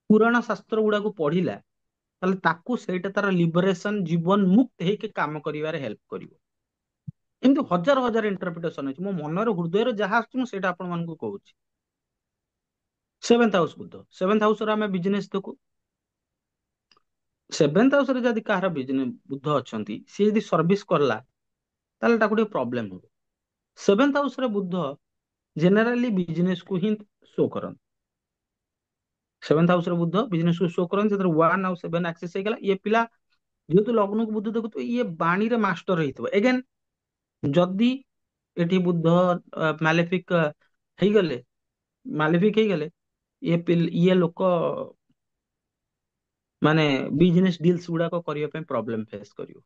ପୁରାଣ ଶାସ୍ତ୍ର ଗୁଡାକୁ ପଢିଲା, ତାହେଲେ ତାକୁ ସେଇଟା ତାର ଲିବରେସନ, ଜୀବନ ମୁକ୍ତ ହେଇକି କାମ କରିବାରେ ହେଲ୍ପ କରିବ। ଏମିତି ହଜାର ହଜାର ଇଣ୍ଟରପ୍ରିଟେସନ ଅଛି, ମୋ ମନରେ ହୃଦୟରେ ଯାହା ଆସୁଛି ମୁଁ ସେଇଟା ଆପଣ ମାନଙ୍କୁ କହୁଛି। ସେଭେନ୍ଥ ହାଉସ ବୁଦ୍ଧ, ସେଭେନ୍ଥ ହାଉସରେ ଆମେ ବିଜନେସ ଦେଖୁ। ସେଭେନ୍ଥ ହାଉସରେ ଯଦି କାହାର ବିଜନେସ ବୁଦ୍ଧ ଅଛନ୍ତି, ସିଏ ଯଦି ସର୍ଭିସ କଲା, ତାହେଲେ ତାକୁ ଟିକେ ପ୍ରୋବ୍ଲେମ ହବ। ସେଭେନ୍ଥ ହାଉସରେ ବୁଦ୍ଧ ଜେନେରାଲି ବିଜନେସକୁ ହିଁ ଶୋ କରନ୍ତି। ସେଭେନ୍ଥ ହାଉସରେ ବୁଦ୍ଧ ବିଜନେସକୁ ଶୋ କରନ୍ତି, ସେଥିରେ 1 ଆଉ 7 ଆକ୍ସେସ ହେଇଗଲା। ଇଏ ପିଲା ଯେହେତୁ ଲଗ୍ନକୁ ବୁଦ୍ଧ ଦେଖୁଥିବ, ଇଏ ବାଣୀରେ ମାଷ୍ଟର ହେଇଥିବ। ଏଗେନ ଯଦି ଏଠି ବୁଦ୍ଧ ମାଲେଫିକ ହେଇଗଲେ, ମାଲେଫିକ ହେଇଗଲେ, ଇଏ ଲୋକ ମାନେ ବିଜନେସ ଡିଲ୍ସ ଗୁଡାକ କରିବା ପାଇଁ ପ୍ରୋବ୍ଲେମ ଫେସ କରିବ।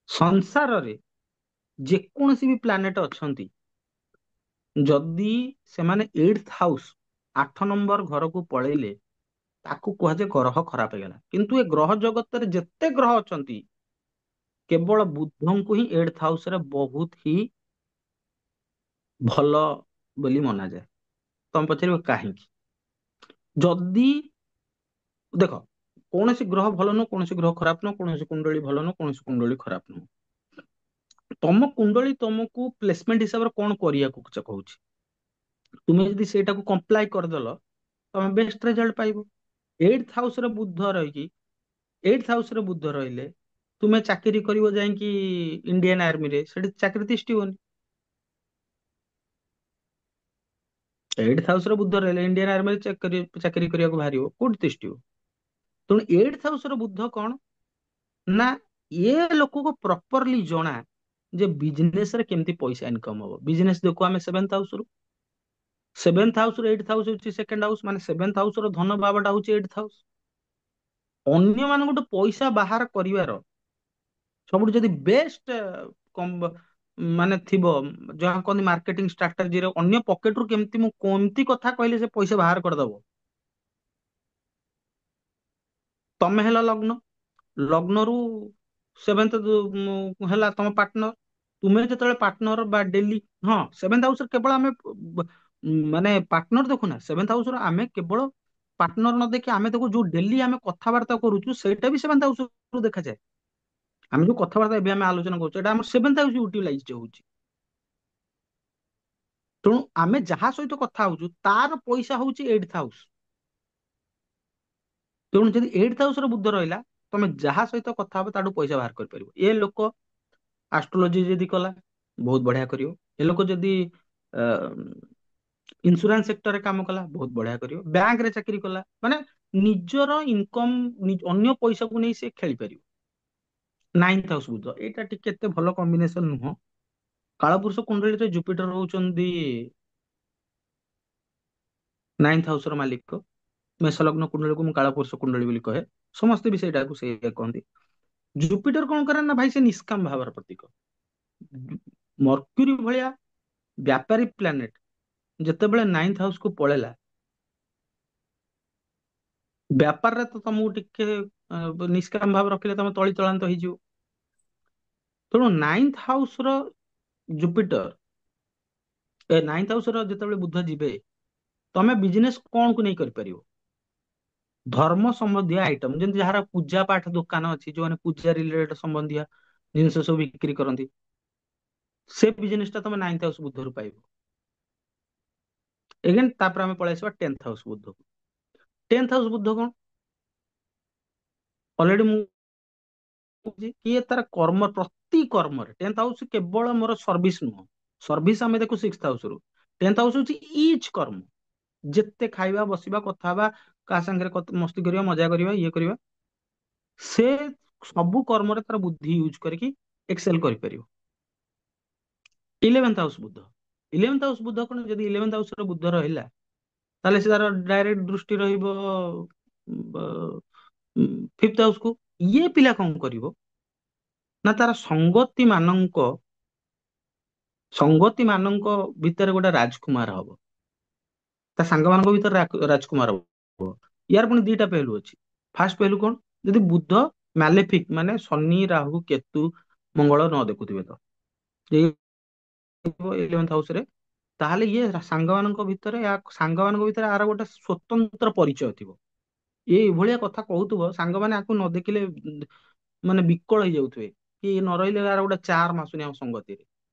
ସଂସାରରେ ଯେକୌଣସି ବି ପ୍ଲାନେଟ ଅଛନ୍ତି, ଯଦି ସେମାନେ 8th ହାଉସ 8 ନମ୍ବର ଘରକୁ ପଳେଇଲେ, ତାକୁ କୁହାଯାଏ ଗ୍ରହ ଖରାପ ହେଇଗଲା। କିନ୍ତୁ ଏ ଗ୍ରହ ଜଗତରେ ଯେତେ ଗ୍ରହ ଅଛନ୍ତି, କେବଳ ବୁଦ୍ଧଙ୍କୁ ହିଁ 8th ହାଉସରେ ବହୁତ ହି ଭଲ ବୋଲି ମନାଯାଏ। ତମେ ପଚାରିବ କାହିଁକି? ଯଦି ଦେଖ, କୌଣସି ଗ୍ରହ ଭଲ ନୁହଁ, କୌଣସି ଗ୍ରହ ଖରାପ ନୁହଁ, କୌଣସି କୁଣ୍ଡଳୀ ଭଲ ନୁହଁ, କୌଣସି କୁଣ୍ଡଳୀ ଖରାପ ନୁହଁ। ତମ କୁଣ୍ଡଳୀ ତମକୁ ପ୍ଲେସମେଣ୍ଟ ହିସାବରେ କଣ କରିବାକୁ କହୁଛି, ତୁମେ ଯଦି ସେଇଟାକୁ କମ୍ପ୍ଲାଏ କରିଦେଲ, ତମେ ବେଷ୍ଟ ରେଜଲ୍ଟ ପାଇବ। 8th ହାଉସରେ ବୁଦ୍ଧ ରହିକି, 8th ହାଉସରେ ବୁଦ୍ଧ ରହିଲେ ତୁମେ ଚାକିରି କରିବ ଯାଇକି ଇଣ୍ଡିଆନ ଆର୍ମିରେ, ସେଠି ଚାକିରି ତିଷ୍ଠିବନି। 8th ହାଉସରେ ବୁଦ୍ଧ ରହିଲେ ଇଣ୍ଡିଆନ ଆର୍ମିରେ ଚାକିରି କରିବାକୁ ବାହାରିବ, କୋଉଠି ତିଷ୍ଠିବ? ତେଣୁ 8th ହାଉସର ବୁଦ୍ଧ କଣ ନା, ଏ ଲୋକକୁ ପ୍ରପରଲି ଜଣା ଯେ ବିଜନେସ ରେ କେମିତି ପଇସା ଇନକମ ହବ। ବିଜନେସ ଦେଖୁ ଆମେ ସେଭେନ୍ଥ ହାଉସରୁ, ସେଭେନ୍ଥ ହାଉସରୁ 8th ହାଉସ ହଉଛି ସେକେଣ୍ଡ ହାଉସ, ମାନେ ସେଭେନ୍ଥ ହାଉସର ଧନ ଭାବଟା ହଉଛି 8th ହାଉସ। ଅନ୍ୟ ମାନଙ୍କଠୁ ପଇସା ବାହାର କରିବାର ସବୁଠୁ ଯଦି ବେଷ୍ଟ ମାନେ ଥିବ, ଯାହା କହନ୍ତି ମାର୍କେଟିଂ ଷ୍ଟ୍ରାଟାଜିରେ ଅନ୍ୟ ପକେଟ ରୁ କେମିତି ମୁଁ କେମିତି କଥା କହିଲେ ସେ ପଇସା ବାହାର କରିଦବ। ତମେ ହେଲ ଲଗ୍ନ, ଲଗ୍ନରୁ ସେଭେନ୍ଥ ହେଲା ତମ ପାର୍ଟନର। ତୁମେ ଯେତେବେଳେ ପାର୍ଟନର ବା ଡେଲି, ହଁ ସେଭେନ୍ଥ ହାଉସରେ କେବଳ ଆମେ ମାନେ ପାର୍ଟନର ଦେଖୁନା, ସେଭେନ୍ଥ ହାଉସରେ ଆମେ କେବଳ ପାର୍ଟନର ନ ଦେଖି ଆମେ ଦେଖୁ ଯୋଉ ଡେଲି ଆମେ କଥାବାର୍ତ୍ତା କରୁଛୁ ସେଇଟା ବି ସେଭେନ୍ଥ ହାଉସରୁ ଦେଖାଯାଏ। ଆମେ ଯୋଉ କଥାବାର୍ତ୍ତା ଏବେ ଆମେ ଆଲୋଚନା କରୁଛୁ ଏଟା ଆମର ସେଭେନ୍ଥ ହାଉସ ୟୁଟିଲାଇଜ ହଉଛି। ତେଣୁ ଆମେ ଯାହା ସହିତ କଥା ହଉଛୁ ତାର ପଇସା ହଉଛି ଏଇଟ୍ଥ ହାଉସ। ତେଣୁ ଯଦି ଏଇଟ୍ଥ ହାଉସରେ ବୁଧ ରହିଲା, ତମେ ଯାହା ସହିତ କଥା ହବ ତାଠୁ ପଇସା ବାହାର କରିପାରିବ। ଏ ଲୋକ ଆଷ୍ଟ୍ରୋଲୋଜି ଯଦି କଲା ବହୁତ ବଢିଆ କରିବ। ଏ ଲୋକ ଯଦି ଇନ୍ସୁରାନ୍ସ ସେକ୍ଟରରେ କାମ କଲା ବହୁତ ବଢିଆ କରିବ। ବ୍ୟାଙ୍କରେ ଚାକିରି କଲା ମାନେ ନିଜର ଇନକମ ଅନ୍ୟ ପଇସାକୁ ନେଇ ସେ ଖେଳି ପାରିବ। ନାଇନ୍ଥ ହାଉସ ବୁଧ, ଏଇଟା ଟିକେ ଏତେ ଭଲ କମ୍ବିନେସନ ନୁହଁ। କାଳପୁରୁଷ କୁଣ୍ଡଳୀରେ ଜୁପିଟର ହଉଛନ୍ତି ନାଇନ୍ଥ ହାଉସ ର ମାଲିକ। ମେଷ ଲଗ୍ନ କୁଣ୍ଡଳୀକୁ ମୁଁ କାଳପୁରୁଷ କୁଣ୍ଡଳୀ ବୋଲି କହେ, ସମସ୍ତେ ବି ସେଇଟାକୁ ସେଇଆ କହନ୍ତି। ଜୁପିଟର କଣ କରେ ନା ଭାଇ, ସେ ନିଷ୍କାମ ଭାବର ପ୍ରତୀକ। ମର୍କ୍ୟୁରୀ ଭଳିଆ ବ୍ୟାପାରୀ ପ୍ଲାନେଟ ଯେତେବେଳେ ନାଇନ୍ଥ ହାଉସ କୁ ପଳେଇଲା, ବ୍ୟାପାରରେ ତ ତମକୁ ଟିକେ ନିଷ୍କାମ ଭାବ ରଖିଲେ ତମେ ତଳି ତଳାନ୍ତ ହେଇଯିବ। ତେଣୁ ନାଇନ୍ଥ ହାଉସ ର ଜୁପିଟର, ନାଇନ୍ଥ ହାଉସ ର ଯେତେବେଳେ ବୁଧ ଯିବେ, ତମେ ବିଜନେସ କଣ କୁ ନେଇ କରିପାରିବ? ଧର୍ମ ସମ୍ବନ୍ଧୀୟ ଆଇଟମ, ଯେମିତି ଯାହାର ପୂଜା ପାଠ ଦୋକାନ ଅଛି, ଯୋଉମାନେ ପୂଜା ରିଲେଟେଡ ସମ୍ବନ୍ଧୀୟ ଜିନିଷ ସବୁ ବିକ୍ରି କରନ୍ତି, ସେ ବିଜନେସ ଟା ତମେ ନାଇନ୍ଥ ହାଉସ ବୁଧରୁ ପାଇବ। ଏଗେନ୍ ତାପରେ ଆମେ ପଳେଇ ଆସିବା ଟେନ୍ଥ ହାଉସ ବୁଧକୁ। ଟେନ୍ଥ ହାଉସ ବୁଧ କଣ? ଅଲରେଡି ମୁଁ କହୁଛି କିଏ ତାର କର୍ମ, ପ୍ରତି କର୍ମରେ ଟେନ୍ଥ ହାଉସ କେବଳ ମୋର ସର୍ଭିସ ନୁହଁ। ସର୍ଭିସ ଆମେ ଦେଖୁ ସିକ୍ସଥ ହାଉସ ରୁ। ଟେନ୍ଥ ହାଉସ ହଉଛି ଇଚ୍ କର୍ମ। ଯେତେ ଖାଇବା, ବସିବା, କଥା ହବା, କାହା ସାଙ୍ଗରେ ମସ୍ତି କରିବା, ମଜା କରିବା, ଇଏ କରିବା, ସେ ସବୁ କର୍ମରେ ତାର ବୁଦ୍ଧି ୟୁଜ କରିକି ଏକ୍ସେଲ କରିପାରିବ। ଇଲେଭେନ୍ଥ ହାଉସ ବୁଧ, ଇଲେଭେନ୍ଥ ହାଉସ ବୁଧ କଣ? ଯଦି ଇଲେଭେନ୍ଥ ହାଉସରେ ବୁଧ ରହିଲା, ତାହେଲେ ସେ ତାର ଡାଇରେକ୍ଟ ଦୃଷ୍ଟି ରହିବ ଫିଫ୍ଥ ହାଉସ କୁ। ଇଏ ପିଲା କଣ କରିବ ନା, ତାର ସଙ୍ଗତି ମାନଙ୍କ ଭିତରେ ଗୋଟେ ରାଜକୁମାର ହବ। ତା ସାଙ୍ଗମାନଙ୍କ ଭିତରେ ରାଜକୁମାର ହବ। ୟାର ପୁଣି ଦିଟା ପେହଲୁ ଅଛି। ଫାଷ୍ଟ ପେହଲୁ କଣ? ଯଦି ବୁଧ ମ୍ୟାଲେଫିକ, ମାନେ ଶନି, ରାହୁ, କେତୁ, ମଙ୍ଗଳ ନ ଦେଖୁଥିବେ ତ ଇଲେଭେନ୍ଥ ହାଉସ ରେ, ତାହେଲେ ଇଏ ସାଙ୍ଗମାନଙ୍କ ଭିତରେ, ସାଙ୍ଗମାନଙ୍କ ଭିତରେ ଆର ଗୋଟେ ସ୍ଵତନ୍ତ୍ର ପରିଚୟ ଥିବ। ଇଏ ଏଇଭଳିଆ କଥା କହୁଥିବ, ସାଙ୍ଗମାନେ ଆକୁ ନ ଦେଖିଲେ ମାନେ ବିକଳ ହେଇଯାଉଥିବେ, କି ନ ରହିଲେ ଆର ଗୋଟେ ଚାର୍ମ ଆସୁନି ଆମ ସଙ୍ଗତିରେ।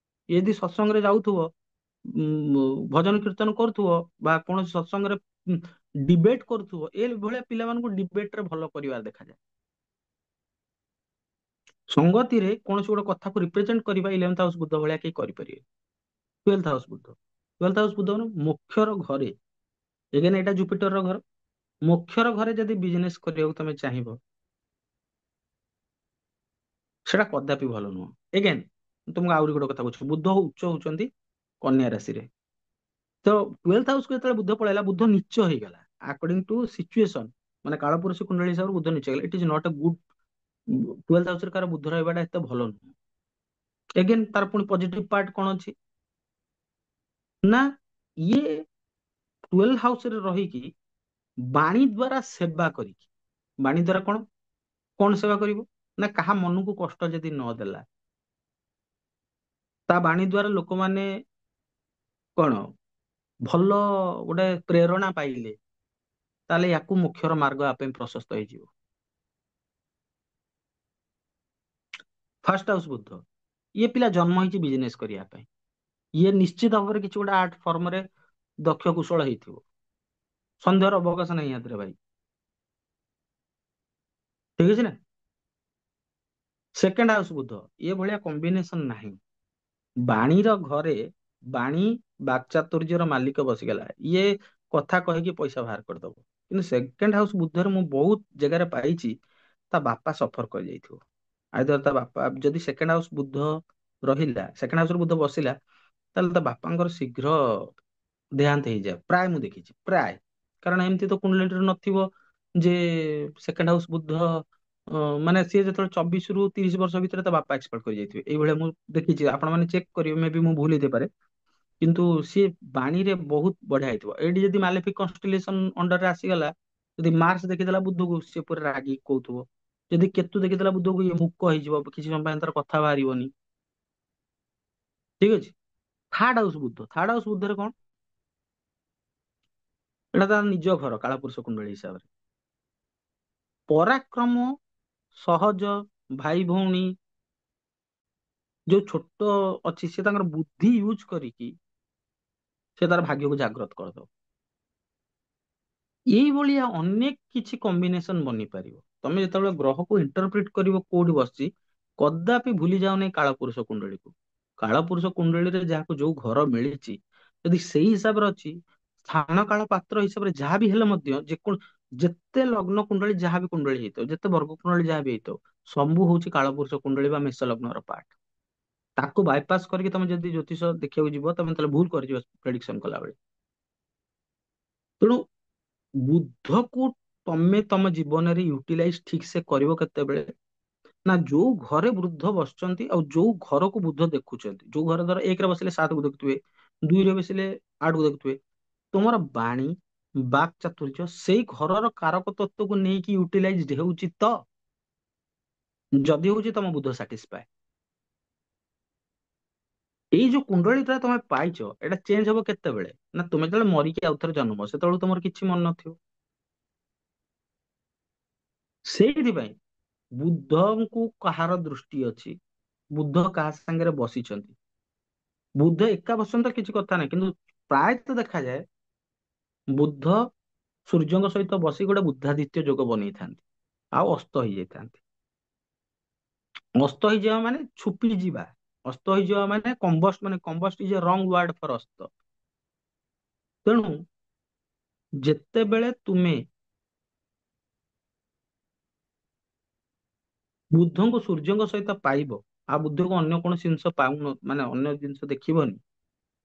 ଇଏ ଯଦି ସତ୍ସଙ୍ଗରେ ଯାଉଥିବ, ଭଜନ କୀର୍ତ୍ତନ କରୁଥିବ, ବା କୌଣସି ସତ୍ସଙ୍ଗରେ ଡିବେଟ କରୁଥିବ, ଏ ଭଳିଆ ପିଲାମାନଙ୍କୁ ଡିବେଟ ରେ ଭଲ କରିବାର ଦେଖାଯାଏ। ସଙ୍ଗତିରେ କୌଣସି ଗୋଟେ କଥାକୁ ରିପ୍ରେଜେଣ୍ଟ କରିବା ଇଲେଭେନ୍ଥ ହାଉସ ବୁଧ ଭଳିଆ କେହି କରିପାରିବେ। ଟୁଏଲ୍ଥ ହାଉସ ବୁଧ, ଟୁଏଲ୍ଥ ହାଉସ ବୁଧ ମାନେ ମୋକ୍ଷର ଘରେ। ଏଗେନ ଏଇଟା ଜୁପିଟର ର ଘର। ମୋକ୍ଷର ଘରେ ଯଦି ବିଜନେସ କରିବାକୁ ତମେ ଚାହିଁବ, ସେଟା କଦାପି ଭଲ ନୁହଁ। ଏଗେନ ତୁମକୁ ଆହୁରି ଗୋଟେ କଥା କହୁଛି, ବୁଧ ଉଚ୍ଚ ହଉଛନ୍ତି କନ୍ୟା ରାଶିରେ। ତ ଟୁଏଲ୍ଥ ହାଉସକୁ ଯେତେବେଳେ ବୁଧ ପଳେଇଲା, ବୁଧ ନିଚ ହେଇଗଲା ଆକର୍ଡିଂ ଟୁ ସିଚୁଏସନ। ମାନେ କାଳପୁରୁଷ କୁଣ୍ଡଳୀ ହିସାବରେ ବୁଧ ନିଚ ହେଇଗଲା। ଇଟ is Nata A good, twelfth ହାଉସରେ କାହାର ବୁଧ ରହିବାଟା ଏତେ ଭଲ ନୁହଁ। ଏଗେନ ତାର ପୁଣି ପଜିଟିଭ ପାର୍ଟ କଣ ଅଛି ନା, ଇଏ ଟୁଏଲ୍ଥ ହାଉସରେ ରହିକି ବାଣୀ ଦ୍ଵାରା ସେବା କରିକି, ବାଣୀ ଦ୍ଵାରା କଣ କଣ ସେବା କରିବ ନା, କାହା ମନକୁ କଷ୍ଟ ଯଦି ନ ଦେଲା, ତା ବାଣୀ ଦ୍ଵାରା ଲୋକମାନେ କଣ ଭଲ ଗୋଟେ ପ୍ରେରଣା ପାଇଲେ, ତାହେଲେ ୟାକୁ ମୋକ୍ଷର ମାର୍ଗ ଆପେ ପ୍ରଶସ୍ତ ହେଇଯିବ। ଫାର୍ଷ୍ଟ ହାଉସ ବୁଧ, ଇଏ ପିଲା ଜନ୍ମ ହେଇଛି ବିଜନେସ କରିବା ପାଇଁ। ଇଏ ନିଶ୍ଚିତ ଭାବରେ କିଛି ଗୋଟେ ଆର୍ଟ ଫର୍ମରେ ଦକ୍ଷ କୁଶଳ ହେଇଥିବ। ସନ୍ଦେହର ଅବକାଶ ନାହିଁ ଏଥିରେ ଭାଇ। ଠିକ ଅଛି ନା। ସେକେଣ୍ଡ ହାଉସ ବୁଧ, ଏ ଭଳିଆ କମ୍ବିନେସନ ନାହିଁ। ବାଣୀର ଘରେ ବାଣୀ ବାକ୍ଚାତୁର୍ଯ୍ୟର ମାଲିକ ବସିଗଲା, ଇଏ କଥା କହିକି ପଇସା ବାହାର କରିଦବ। କିନ୍ତୁ ସେକେଣ୍ଡ ହାଉସ ବୁଧରେ ମୁଁ ବହୁତ ଜାଗାରେ ପାଇଛି, ତା ବାପା ସଫର କରିଯାଇଥିବ। ଆଇଦର ତା ବାପା, ଯଦି ସେକେଣ୍ଡ ହାଉସ ବୁଧ ରହିଲା, ସେକେଣ୍ଡ ହାଉସରେ ବୁଧ ବସିଲା, ତାହେଲେ ତା ବାପାଙ୍କର ଶୀଘ୍ର ଦେହାନ୍ତ ହେଇଯାଏ, ପ୍ରାୟ ମୁଁ ଦେଖିଛି, ପ୍ରାୟ। କାରଣ ଏମିତି ତ କୁଣ୍ଡଳୀରେ ନଥିବ ଯେ ସେକେଣ୍ଡ ହାଉସ ବୁଧ ମାନେ ସିଏ ଯେତେବେଳେ 24 ରୁ 30 ବର୍ଷ ଭିତରେ ତା ବାପା ଏକ୍ସପାର୍ଟ କରି ଯାଇଥିବେ, ଏଇଭଳିଆ ମୁଁ ଦେଖିଛି। ଆପଣ ମାନେ ଚେକ୍ କରିବେ, ମେ ବି ମୁଁ ଭୁଲ ହେଇଥାଇପାରେ, କିନ୍ତୁ ସିଏ ବାଣୀରେ ବହୁତ ବଢିଆ ହେଇଥିବ। ଏଇଠି ଯଦି ମାଲେଫିକ କନଷ୍ଟେଲେସନ ଅଣ୍ଡରରେ ଆସିଗଲା, ଯଦି ମାର୍ସ ଦେଖିଦେଲା ବୁଧକୁ, ସିଏ ପୁରା ରାଗିକି କହୁଥିବ। ଯଦି କେତୁ ଦେଖିଦେଲା ବୁଧକୁ, ଇଏ ମୂକ ହେଇଯିବ, କିଛି ସମୟ ପାଇଁ ତାର କଥା ବାହାରିବନି। ଠିକ ଅଛି। ଥାର୍ଡ ହାଉସ ବୁଧ, ଥାର୍ଡ ହାଉସ ବୁଧରେ କଣ, ଏଇଟା ତାର ନିଜ ଘର କାଳପୁରୁଷ କୁଣ୍ଡଳୀ ହିସାବରେ। ପରାକ୍ରମ, ସହଜ, ଭାଇ ଭଉଣୀ ଯୋଉ ଛୋଟ ଅଛି, ସେ ତାଙ୍କର ବୁଦ୍ଧି ୟୁଜ କରିକି ସେ ତାର ଭାଗ୍ୟକୁ ଜାଗ୍ରତ କରିଦବ। ଏଇଭଳିଆ ଅନେକ କିଛି କମ୍ବିନେସନ ବନିପାରିବ। ତମେ ଯେତେବେଳେ ଗ୍ରହକୁ ଇଣ୍ଟରପ୍ରିଟ କରିବ କୋଉଠି ବସିଛି, କଦାପି ଭୁଲି ଯାଉନି କାଳପୁରୁଷ କୁଣ୍ଡଳୀକୁ। କାଳପୁରୁଷ କୁଣ୍ଡଳୀରେ ଯାହାକୁ ଯୋଉ ଘର ମିଳିଛି, ଯଦି ସେଇ ହିସାବରେ ଅଛି, ସ୍ଥାନ କାଳ ପାତ୍ର ହିସାବରେ ଯାହା ବି ହେଲେ ମଧ୍ୟ, ଯେତେ ଲଗ୍ନ କୁଣ୍ଡଳୀ ଯାହା ବି କୁଣ୍ଡଳୀ ହେଇଥାଉ, ଯେତେ ବର୍ଗ କୁଣ୍ଡଳୀ ଯାହା ବି ହେଇଥାଉ, ସବୁ ହଉଛି କାଳପୁରୁଷ କୁଣ୍ଡଳୀ ବା ମେଷ ଲଗ୍ନର ପାର୍ଟ। ତାକୁ ବାଇପାସ କରିକି ତମେ ଯଦି ଜ୍ୟୋତିଷ ଦେଖିବାକୁ ଯିବ, ତମେ ତାହେଲେ ଭୁଲ କରିଯିବ ପ୍ରେଡିକ୍ସନ କଲାବେଳେ। ତେଣୁ ବୁଦ୍ଧକୁ ତମେ ତମ ଜୀବନରେ ୟୁଟିଲାଇଜ ଠିକ ସେ କରିବ କେତେବେଳେ, ନା ଯୋଉ ଘରେ ବୃଦ୍ଧ ବସିଛନ୍ତି ଆଉ ଯୋଉ ଘରକୁ ବୁଦ୍ଧ ଦେଖୁଛନ୍ତି, ଯୋଉ ଘରେ ଧର ଏକରେ ବସିଲେ ସାତକୁ ଦେଖୁଥିବେ, ଦୁଇରେ ବସିଲେ ଆଠକୁ ଦେଖୁଥିବେ, ତୁମର ବାଣୀ, ବାକ୍ ଚାତୁର୍ଯ୍ୟ ସେଇ ଘରର କାରକ ତତ୍ତ୍ୱକୁ ନେଇକି ୟୁଟିଲାଇଜ ହେଉଛି ତ। ଯଦି ହଉଛି ତମ ବୁଦ୍ଧ ସାଟିସ୍ଫାଏ। ଏଇ ଯୋଉ କୁଣ୍ଡଳୀଟା ତମେ ପାଇଛ, ଏଇଟା ଚେଞ୍ଜ ହବ କେତେବେଳେ, ନା ତୁମେ ଯେତେବେଳେ ମରିକି ଆଉଥରେ ଜନ୍ମ ହବ, ସେତେବେଳକୁ ତମର କିଛି ମନେ ନଥିବ। ସେଇଥିପାଇଁ ବୁଦ୍ଧଙ୍କୁ କାହାର ଦୃଷ୍ଟି ଅଛି, ବୁଦ୍ଧ କାହା ସାଙ୍ଗରେ ବସିଛନ୍ତି, ବୁଦ୍ଧ ଏକା ବସନ୍ତ କିଛି କଥା ନାହିଁ, କିନ୍ତୁ ପ୍ରାୟତଃ ଦେଖାଯାଏ ବୁଦ୍ଧ ସୂର୍ଯ୍ୟଙ୍କ ସହିତ ବସି ଗୋଟେ ବୁଦ୍ଧାଦିତ୍ୟ ଯୋଗ ବନେଇଥାନ୍ତି, ଆଉ ଅସ୍ତ ହେଇଯାଇଥାନ୍ତି। ଅସ୍ତ ହେଇଯିବା ମାନେ ଛୁପି ଯିବା, ଅସ୍ତ ହେଇଯିବା ମାନେ କମ୍ବଷ୍ଟ, ମାନେ କମ୍ବଷ୍ଟ ଇଜ ଏ ରଙ୍ଗ ୱାର୍ଡ ଫର ଅସ୍ତ। ତେଣୁ ଯେତେବେଳେ ତୁମେ ବୁଦ୍ଧଙ୍କୁ ସୂର୍ଯ୍ୟଙ୍କ ସହିତ ପାଇବ, ଆଉ ବୁଦ୍ଧକୁ ଅନ୍ୟ କୌଣସି ଜିନିଷ ପାଉନ, ମାନେ ଅନ୍ୟ ଜିନିଷ ଦେଖିବନି,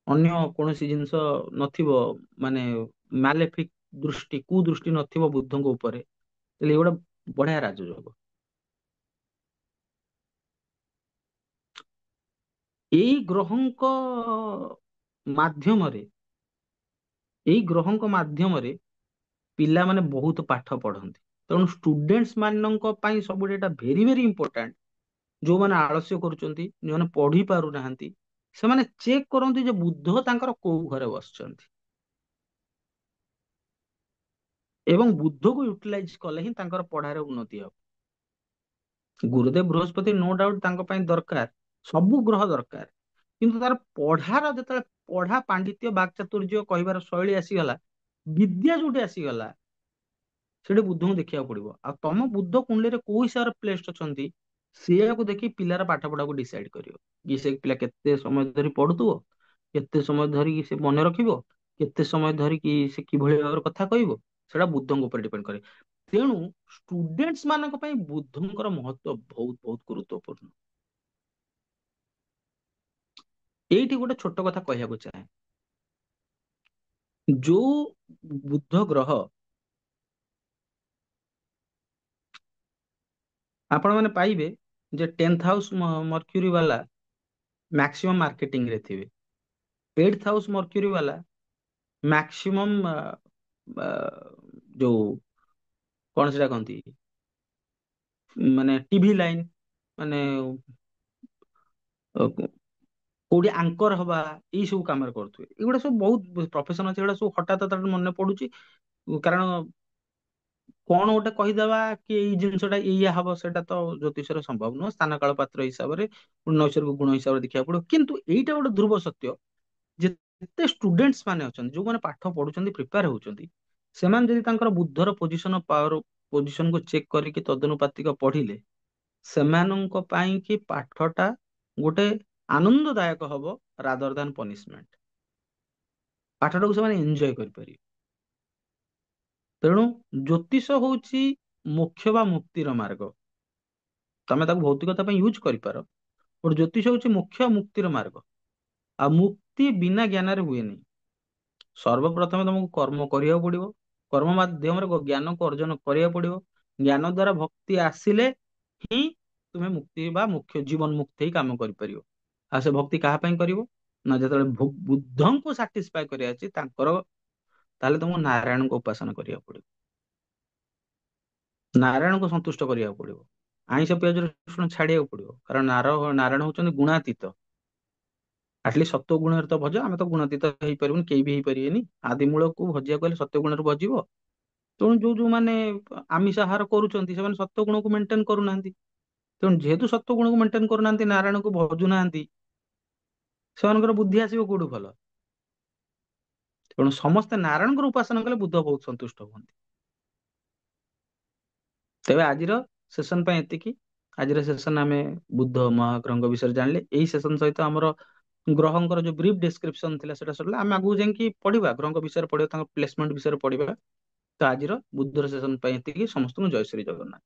ଅନ୍ୟ କୌଣସି ଜିନିଷ ନଥିବ, ମାନେ ମାଲେଫିକ ଦୃଷ୍ଟି, କୁଦୃଷ୍ଟି ନଥିବ ବୁଦ୍ଧଙ୍କ ଉପରେ, ତାହେଲେ ଏଗୁଡା ବଢିଆ ରାଜଯୋଗ। ଏଇ ଗ୍ରହଙ୍କ ମାଧ୍ୟମରେ, ଏଇ ଗ୍ରହଙ୍କ ମାଧ୍ୟମରେ ପିଲାମାନେ ବହୁତ ପାଠ ପଢନ୍ତି। ତେଣୁ ଷ୍ଟୁଡେଣ୍ଟସ ମାନଙ୍କ ପାଇଁ ସବୁଠୁ ଏଟା ଭେରି ଭେରି ଇମ୍ପୋର୍ଟାଣ୍ଟ। ଯୋଉମାନେ ଆଳସ୍ୟ କରୁଛନ୍ତି, ଯୋଉମାନେ ପଢି ପାରୁନାହାନ୍ତି, ସେମାନେ ଚେକ୍ କରନ୍ତି ଯେ ବୁଦ୍ଧ ତାଙ୍କର କୋଉ ଘରେ ବସିଛନ୍ତି, ଏବଂ ବୁଦ୍ଧକୁ ୟୁଟିଲାଇଜ କଲେ ହିଁ ତାଙ୍କର ପଢାରେ ଉନ୍ନତି ହବ। ଗୁରୁଦେବ ବୃହସ୍ପତି ନୋ ଡାଉଟ ତାଙ୍କ ପାଇଁ ଦରକାର, ସବୁ ଗ୍ରହ ଦରକାର, କିନ୍ତୁ ତାର ପଢାର ଯେତେବେଳେ ପଢା ପାଣ୍ଡିତ୍ୟ ବାକ୍ଚାତୁର୍ଯ୍ୟ କହିବାର ଶୈଳୀ ଆସିଗଲା, ବିଦ୍ୟା ଯୋଉଠି ଆସିଗଲା, ସେଠି ବୁଦ୍ଧଙ୍କୁ ଦେଖିବାକୁ ପଡିବ। ଆଉ ତମ ବୁଦ୍ଧ କୁଣ୍ଡଳୀରେ କୋଉ ହିସାବରେ ପ୍ଲେସ୍ଡ ଅଛନ୍ତି, ସେଇଆକୁ ଦେଖି ପିଲାର ପାଠ ପଢାକୁ ଡିସାଇଡ କରିବ, କି ସେ ପିଲା କେତେ ସମୟ ଧରି ପଢୁଥିବ, କେତେ ସମୟ ଧରିକି ସେ ମନେ ରଖିବ, କେତେ ସମୟ ଧରିକି ସେ କିଭଳି ଭାବରେ କଥା କହିବ, ସେଟା ବୁଦ୍ଧଙ୍କ ଉପରେ ଡିପେଣ୍ଡ କରେ। ତେଣୁ ଷ୍ଟୁଡେଣ୍ଟସ ମାନଙ୍କ ପାଇଁ ବୁଦ୍ଧଙ୍କର ମହତ୍ଵ ବହୁତ ବହୁତ ଗୁରୁତ୍ୱପୂର୍ଣ୍ଣ। ଏଇଠି ଗୋଟେ ଛୋଟ କଥା କହିବାକୁ ଚାହେଁ, ଯୋଉ ବୁଦ୍ଧ ଗ୍ରହ ଆପଣ ମାନେ ପାଇବେ, ଯେ 10th ହାଉସ ମର୍କ୍ୟୁରୀ ବାଲା ମ୍ୟାକ୍ସିମମ୍ ମାର୍କେଟିଂ ରେ ଥିବେ, 8th ହାଉସ ମର୍କ୍ୟୁରୀ ବାଲା ମ୍ୟାକ୍ସିମମ୍ ଯୋଉ କଣ ସେଟା କହନ୍ତି, ମାନେ ଟିଭି ଲାଇନ, ମାନେ କୋଉଠି ଆଙ୍କର ହବା, ଏଇ ସବୁ କାମରେ କରୁଥିବେ। ଏଗୁଡା ସବୁ ବହୁତ ପ୍ରଫେସନ ଅଛି, ଏଗୁଡା ସବୁ ହଠାତ୍ ହଠାତ୍ ମନେ ପଡୁଛି, କାରଣ କଣ ଗୋଟେ କହିଦବା କି ଏଇ ଜିନିଷଟା ଏଇଆ ହବ, ସେଟା ତ ଜ୍ୟୋତିଷରେ ସମ୍ଭବ ନୁହଁ। ସ୍ଥାନ କାଳ ପାତ୍ର ହିସାବରେ, ନୈସର୍ଗିକ ଗୁଣ ହିସାବରେ ଦେଖିବାକୁ ପଡିବ। କିନ୍ତୁ ଏଇଟା ଗୋଟେ ଧ୍ରୁବ ସତ୍ୟ, ଯେତେ ଷ୍ଟୁଡେଣ୍ଟସ ମାନେ ଅଛନ୍ତି, ଯୋଉମାନେ ପାଠ ପଢୁଛନ୍ତି, ପ୍ରିପେୟାର ହଉଛନ୍ତି, ସେମାନେ ଯଦି ତାଙ୍କର ବୁଦ୍ଧର ପୋଜିସନ ପାୱାର ପୋଜିସନକୁ ଚେକ୍ କରିକି ତଦନୁପାତିକ ପଢିଲେ, ସେମାନଙ୍କ ପାଇଁ କି ପାଠଟା ଗୋଟେ ଆନନ୍ଦଦାୟକ ହବ, ରାଦର ଦାନ ପନିଶମେଣ୍ଟ। ପାଠଟାକୁ ସେମାନେ ଏନ୍ଜୟ କରିପାରିବେ। ତେଣୁ ଜ୍ୟୋତିଷ ହଉଛି ମୋକ୍ଷ ବା ମୁକ୍ତିର ମାର୍ଗ। ତମେ ତାକୁ ଭୌତିକତା ପାଇଁ ୟୁଜ କରିପାର, ବଟ ଜ୍ୟୋତିଷ ହଉଛି ମୋକ୍ଷ ମୁକ୍ତିର ମାର୍ଗ। ଆଉ ମୁକ୍ତି ବିନା ଜ୍ଞାନରେ ହୁଏନି। ସର୍ବପ୍ରଥମେ ତମକୁ କର୍ମ କରିବାକୁ ପଡିବ, କର୍ମ ମାଧ୍ୟମରେ ଜ୍ଞାନକୁ ଅର୍ଜନ କରିବାକୁ ପଡିବ, ଜ୍ଞାନ ଦ୍ଵାରା ଭକ୍ତି ଆସିଲେ ହିଁ ତୁମେ ମୁକ୍ତି ବା ମୁଖ୍ୟ ଜୀବନ ମୁକ୍ତି ହେଇ କାମ କରିପାରିବ। ଆଉ ସେ ଭକ୍ତି କାହା ପାଇଁ କରିବ? ନା ଯେତେବେଳେ ବୁଦ୍ଧଙ୍କୁ ସାଟିସ୍ଫାଏ କରିବା ଅଛି ତାଙ୍କର, ତାହେଲେ ତମକୁ ନାରାୟଣଙ୍କ ଉପାସନା କରିବାକୁ ପଡିବ, ନାରାୟଣଙ୍କୁ ସନ୍ତୁଷ୍ଟ କରିବାକୁ ପଡିବ। ଆଇଁଷ ପିଆଜ ରସୁଣ ଛାଡିବାକୁ ପଡିବ, କାରଣ ନାରାୟଣ ହଉଛନ୍ତି ଗୁଣାତୀତ। ଆଟଲିଷ୍ଟ ସତ୍ୱ ଗୁଣରେ ତ ଭଜ, ଆମେ ତ ଗୁଣାତୀତ ହେଇପାରିବୁନି, କେହି ବି ହେଇପାରିବେନି। ଆଦି ମୂଳକୁ ଭଜିବାକୁ ହେଲେ ସତ୍ୱ ଗୁଣରେ ଭଜିବ। ତେଣୁ ଯୋଉମାନେ ଆମିଷ ଆହାର କରୁଛନ୍ତି ସେମାନେ ସତ୍ୱ ଗୁଣକୁ ମେଣ୍ଟେନ କରୁନାହାନ୍ତି। ତେଣୁ ଯେହେତୁ ସତ୍ୱ ଗୁଣକୁ ମେଣ୍ଟେନ କରୁନାହାନ୍ତି, ନାରାୟଣକୁ ଭଜୁନାହାନ୍ତି, ସେମାନଙ୍କର ବୁଦ୍ଧି ଆସିବ କୋଉଠୁ ଭଲ? ତେଣୁ ସମସ୍ତେ ନାରାୟଣଙ୍କର ଉପାସନା କଲେ ବୁଦ୍ଧ ବହୁତ ସନ୍ତୁଷ୍ଟ ହୁଅନ୍ତି। ତେବେ ଆଜିର ସେସନ ପାଇଁ ଏତିକି। ଆଜିର ସେସନ ଆମେ ବୁଦ୍ଧ ମହାଗ୍ରହଙ୍କ ବିଷୟରେ ଜାଣିଲେ। ଏଇ ସେସନ ସହିତ ଆମର ଗ୍ରହଙ୍କର ଯୋଉ ବ୍ରିଫ ଡେସ୍କ୍ରିପସନ ଥିଲା ସେଟା ସରିଲା। ଆମେ ଆଗକୁ ଯାଇକି ପଢିବା ଗ୍ରହଙ୍କ ବିଷୟରେ, ପଢିବା ତାଙ୍କ ପ୍ଲେସମେଣ୍ଟ ବିଷୟରେ ପଢିବା। ତ ଆଜିର ବୁଦ୍ଧର ସେସନ ପାଇଁ ଏତିକି। ସମସ୍ତଙ୍କୁ ଜୟ ଶ୍ରୀ ଜଗନ୍ନାଥ।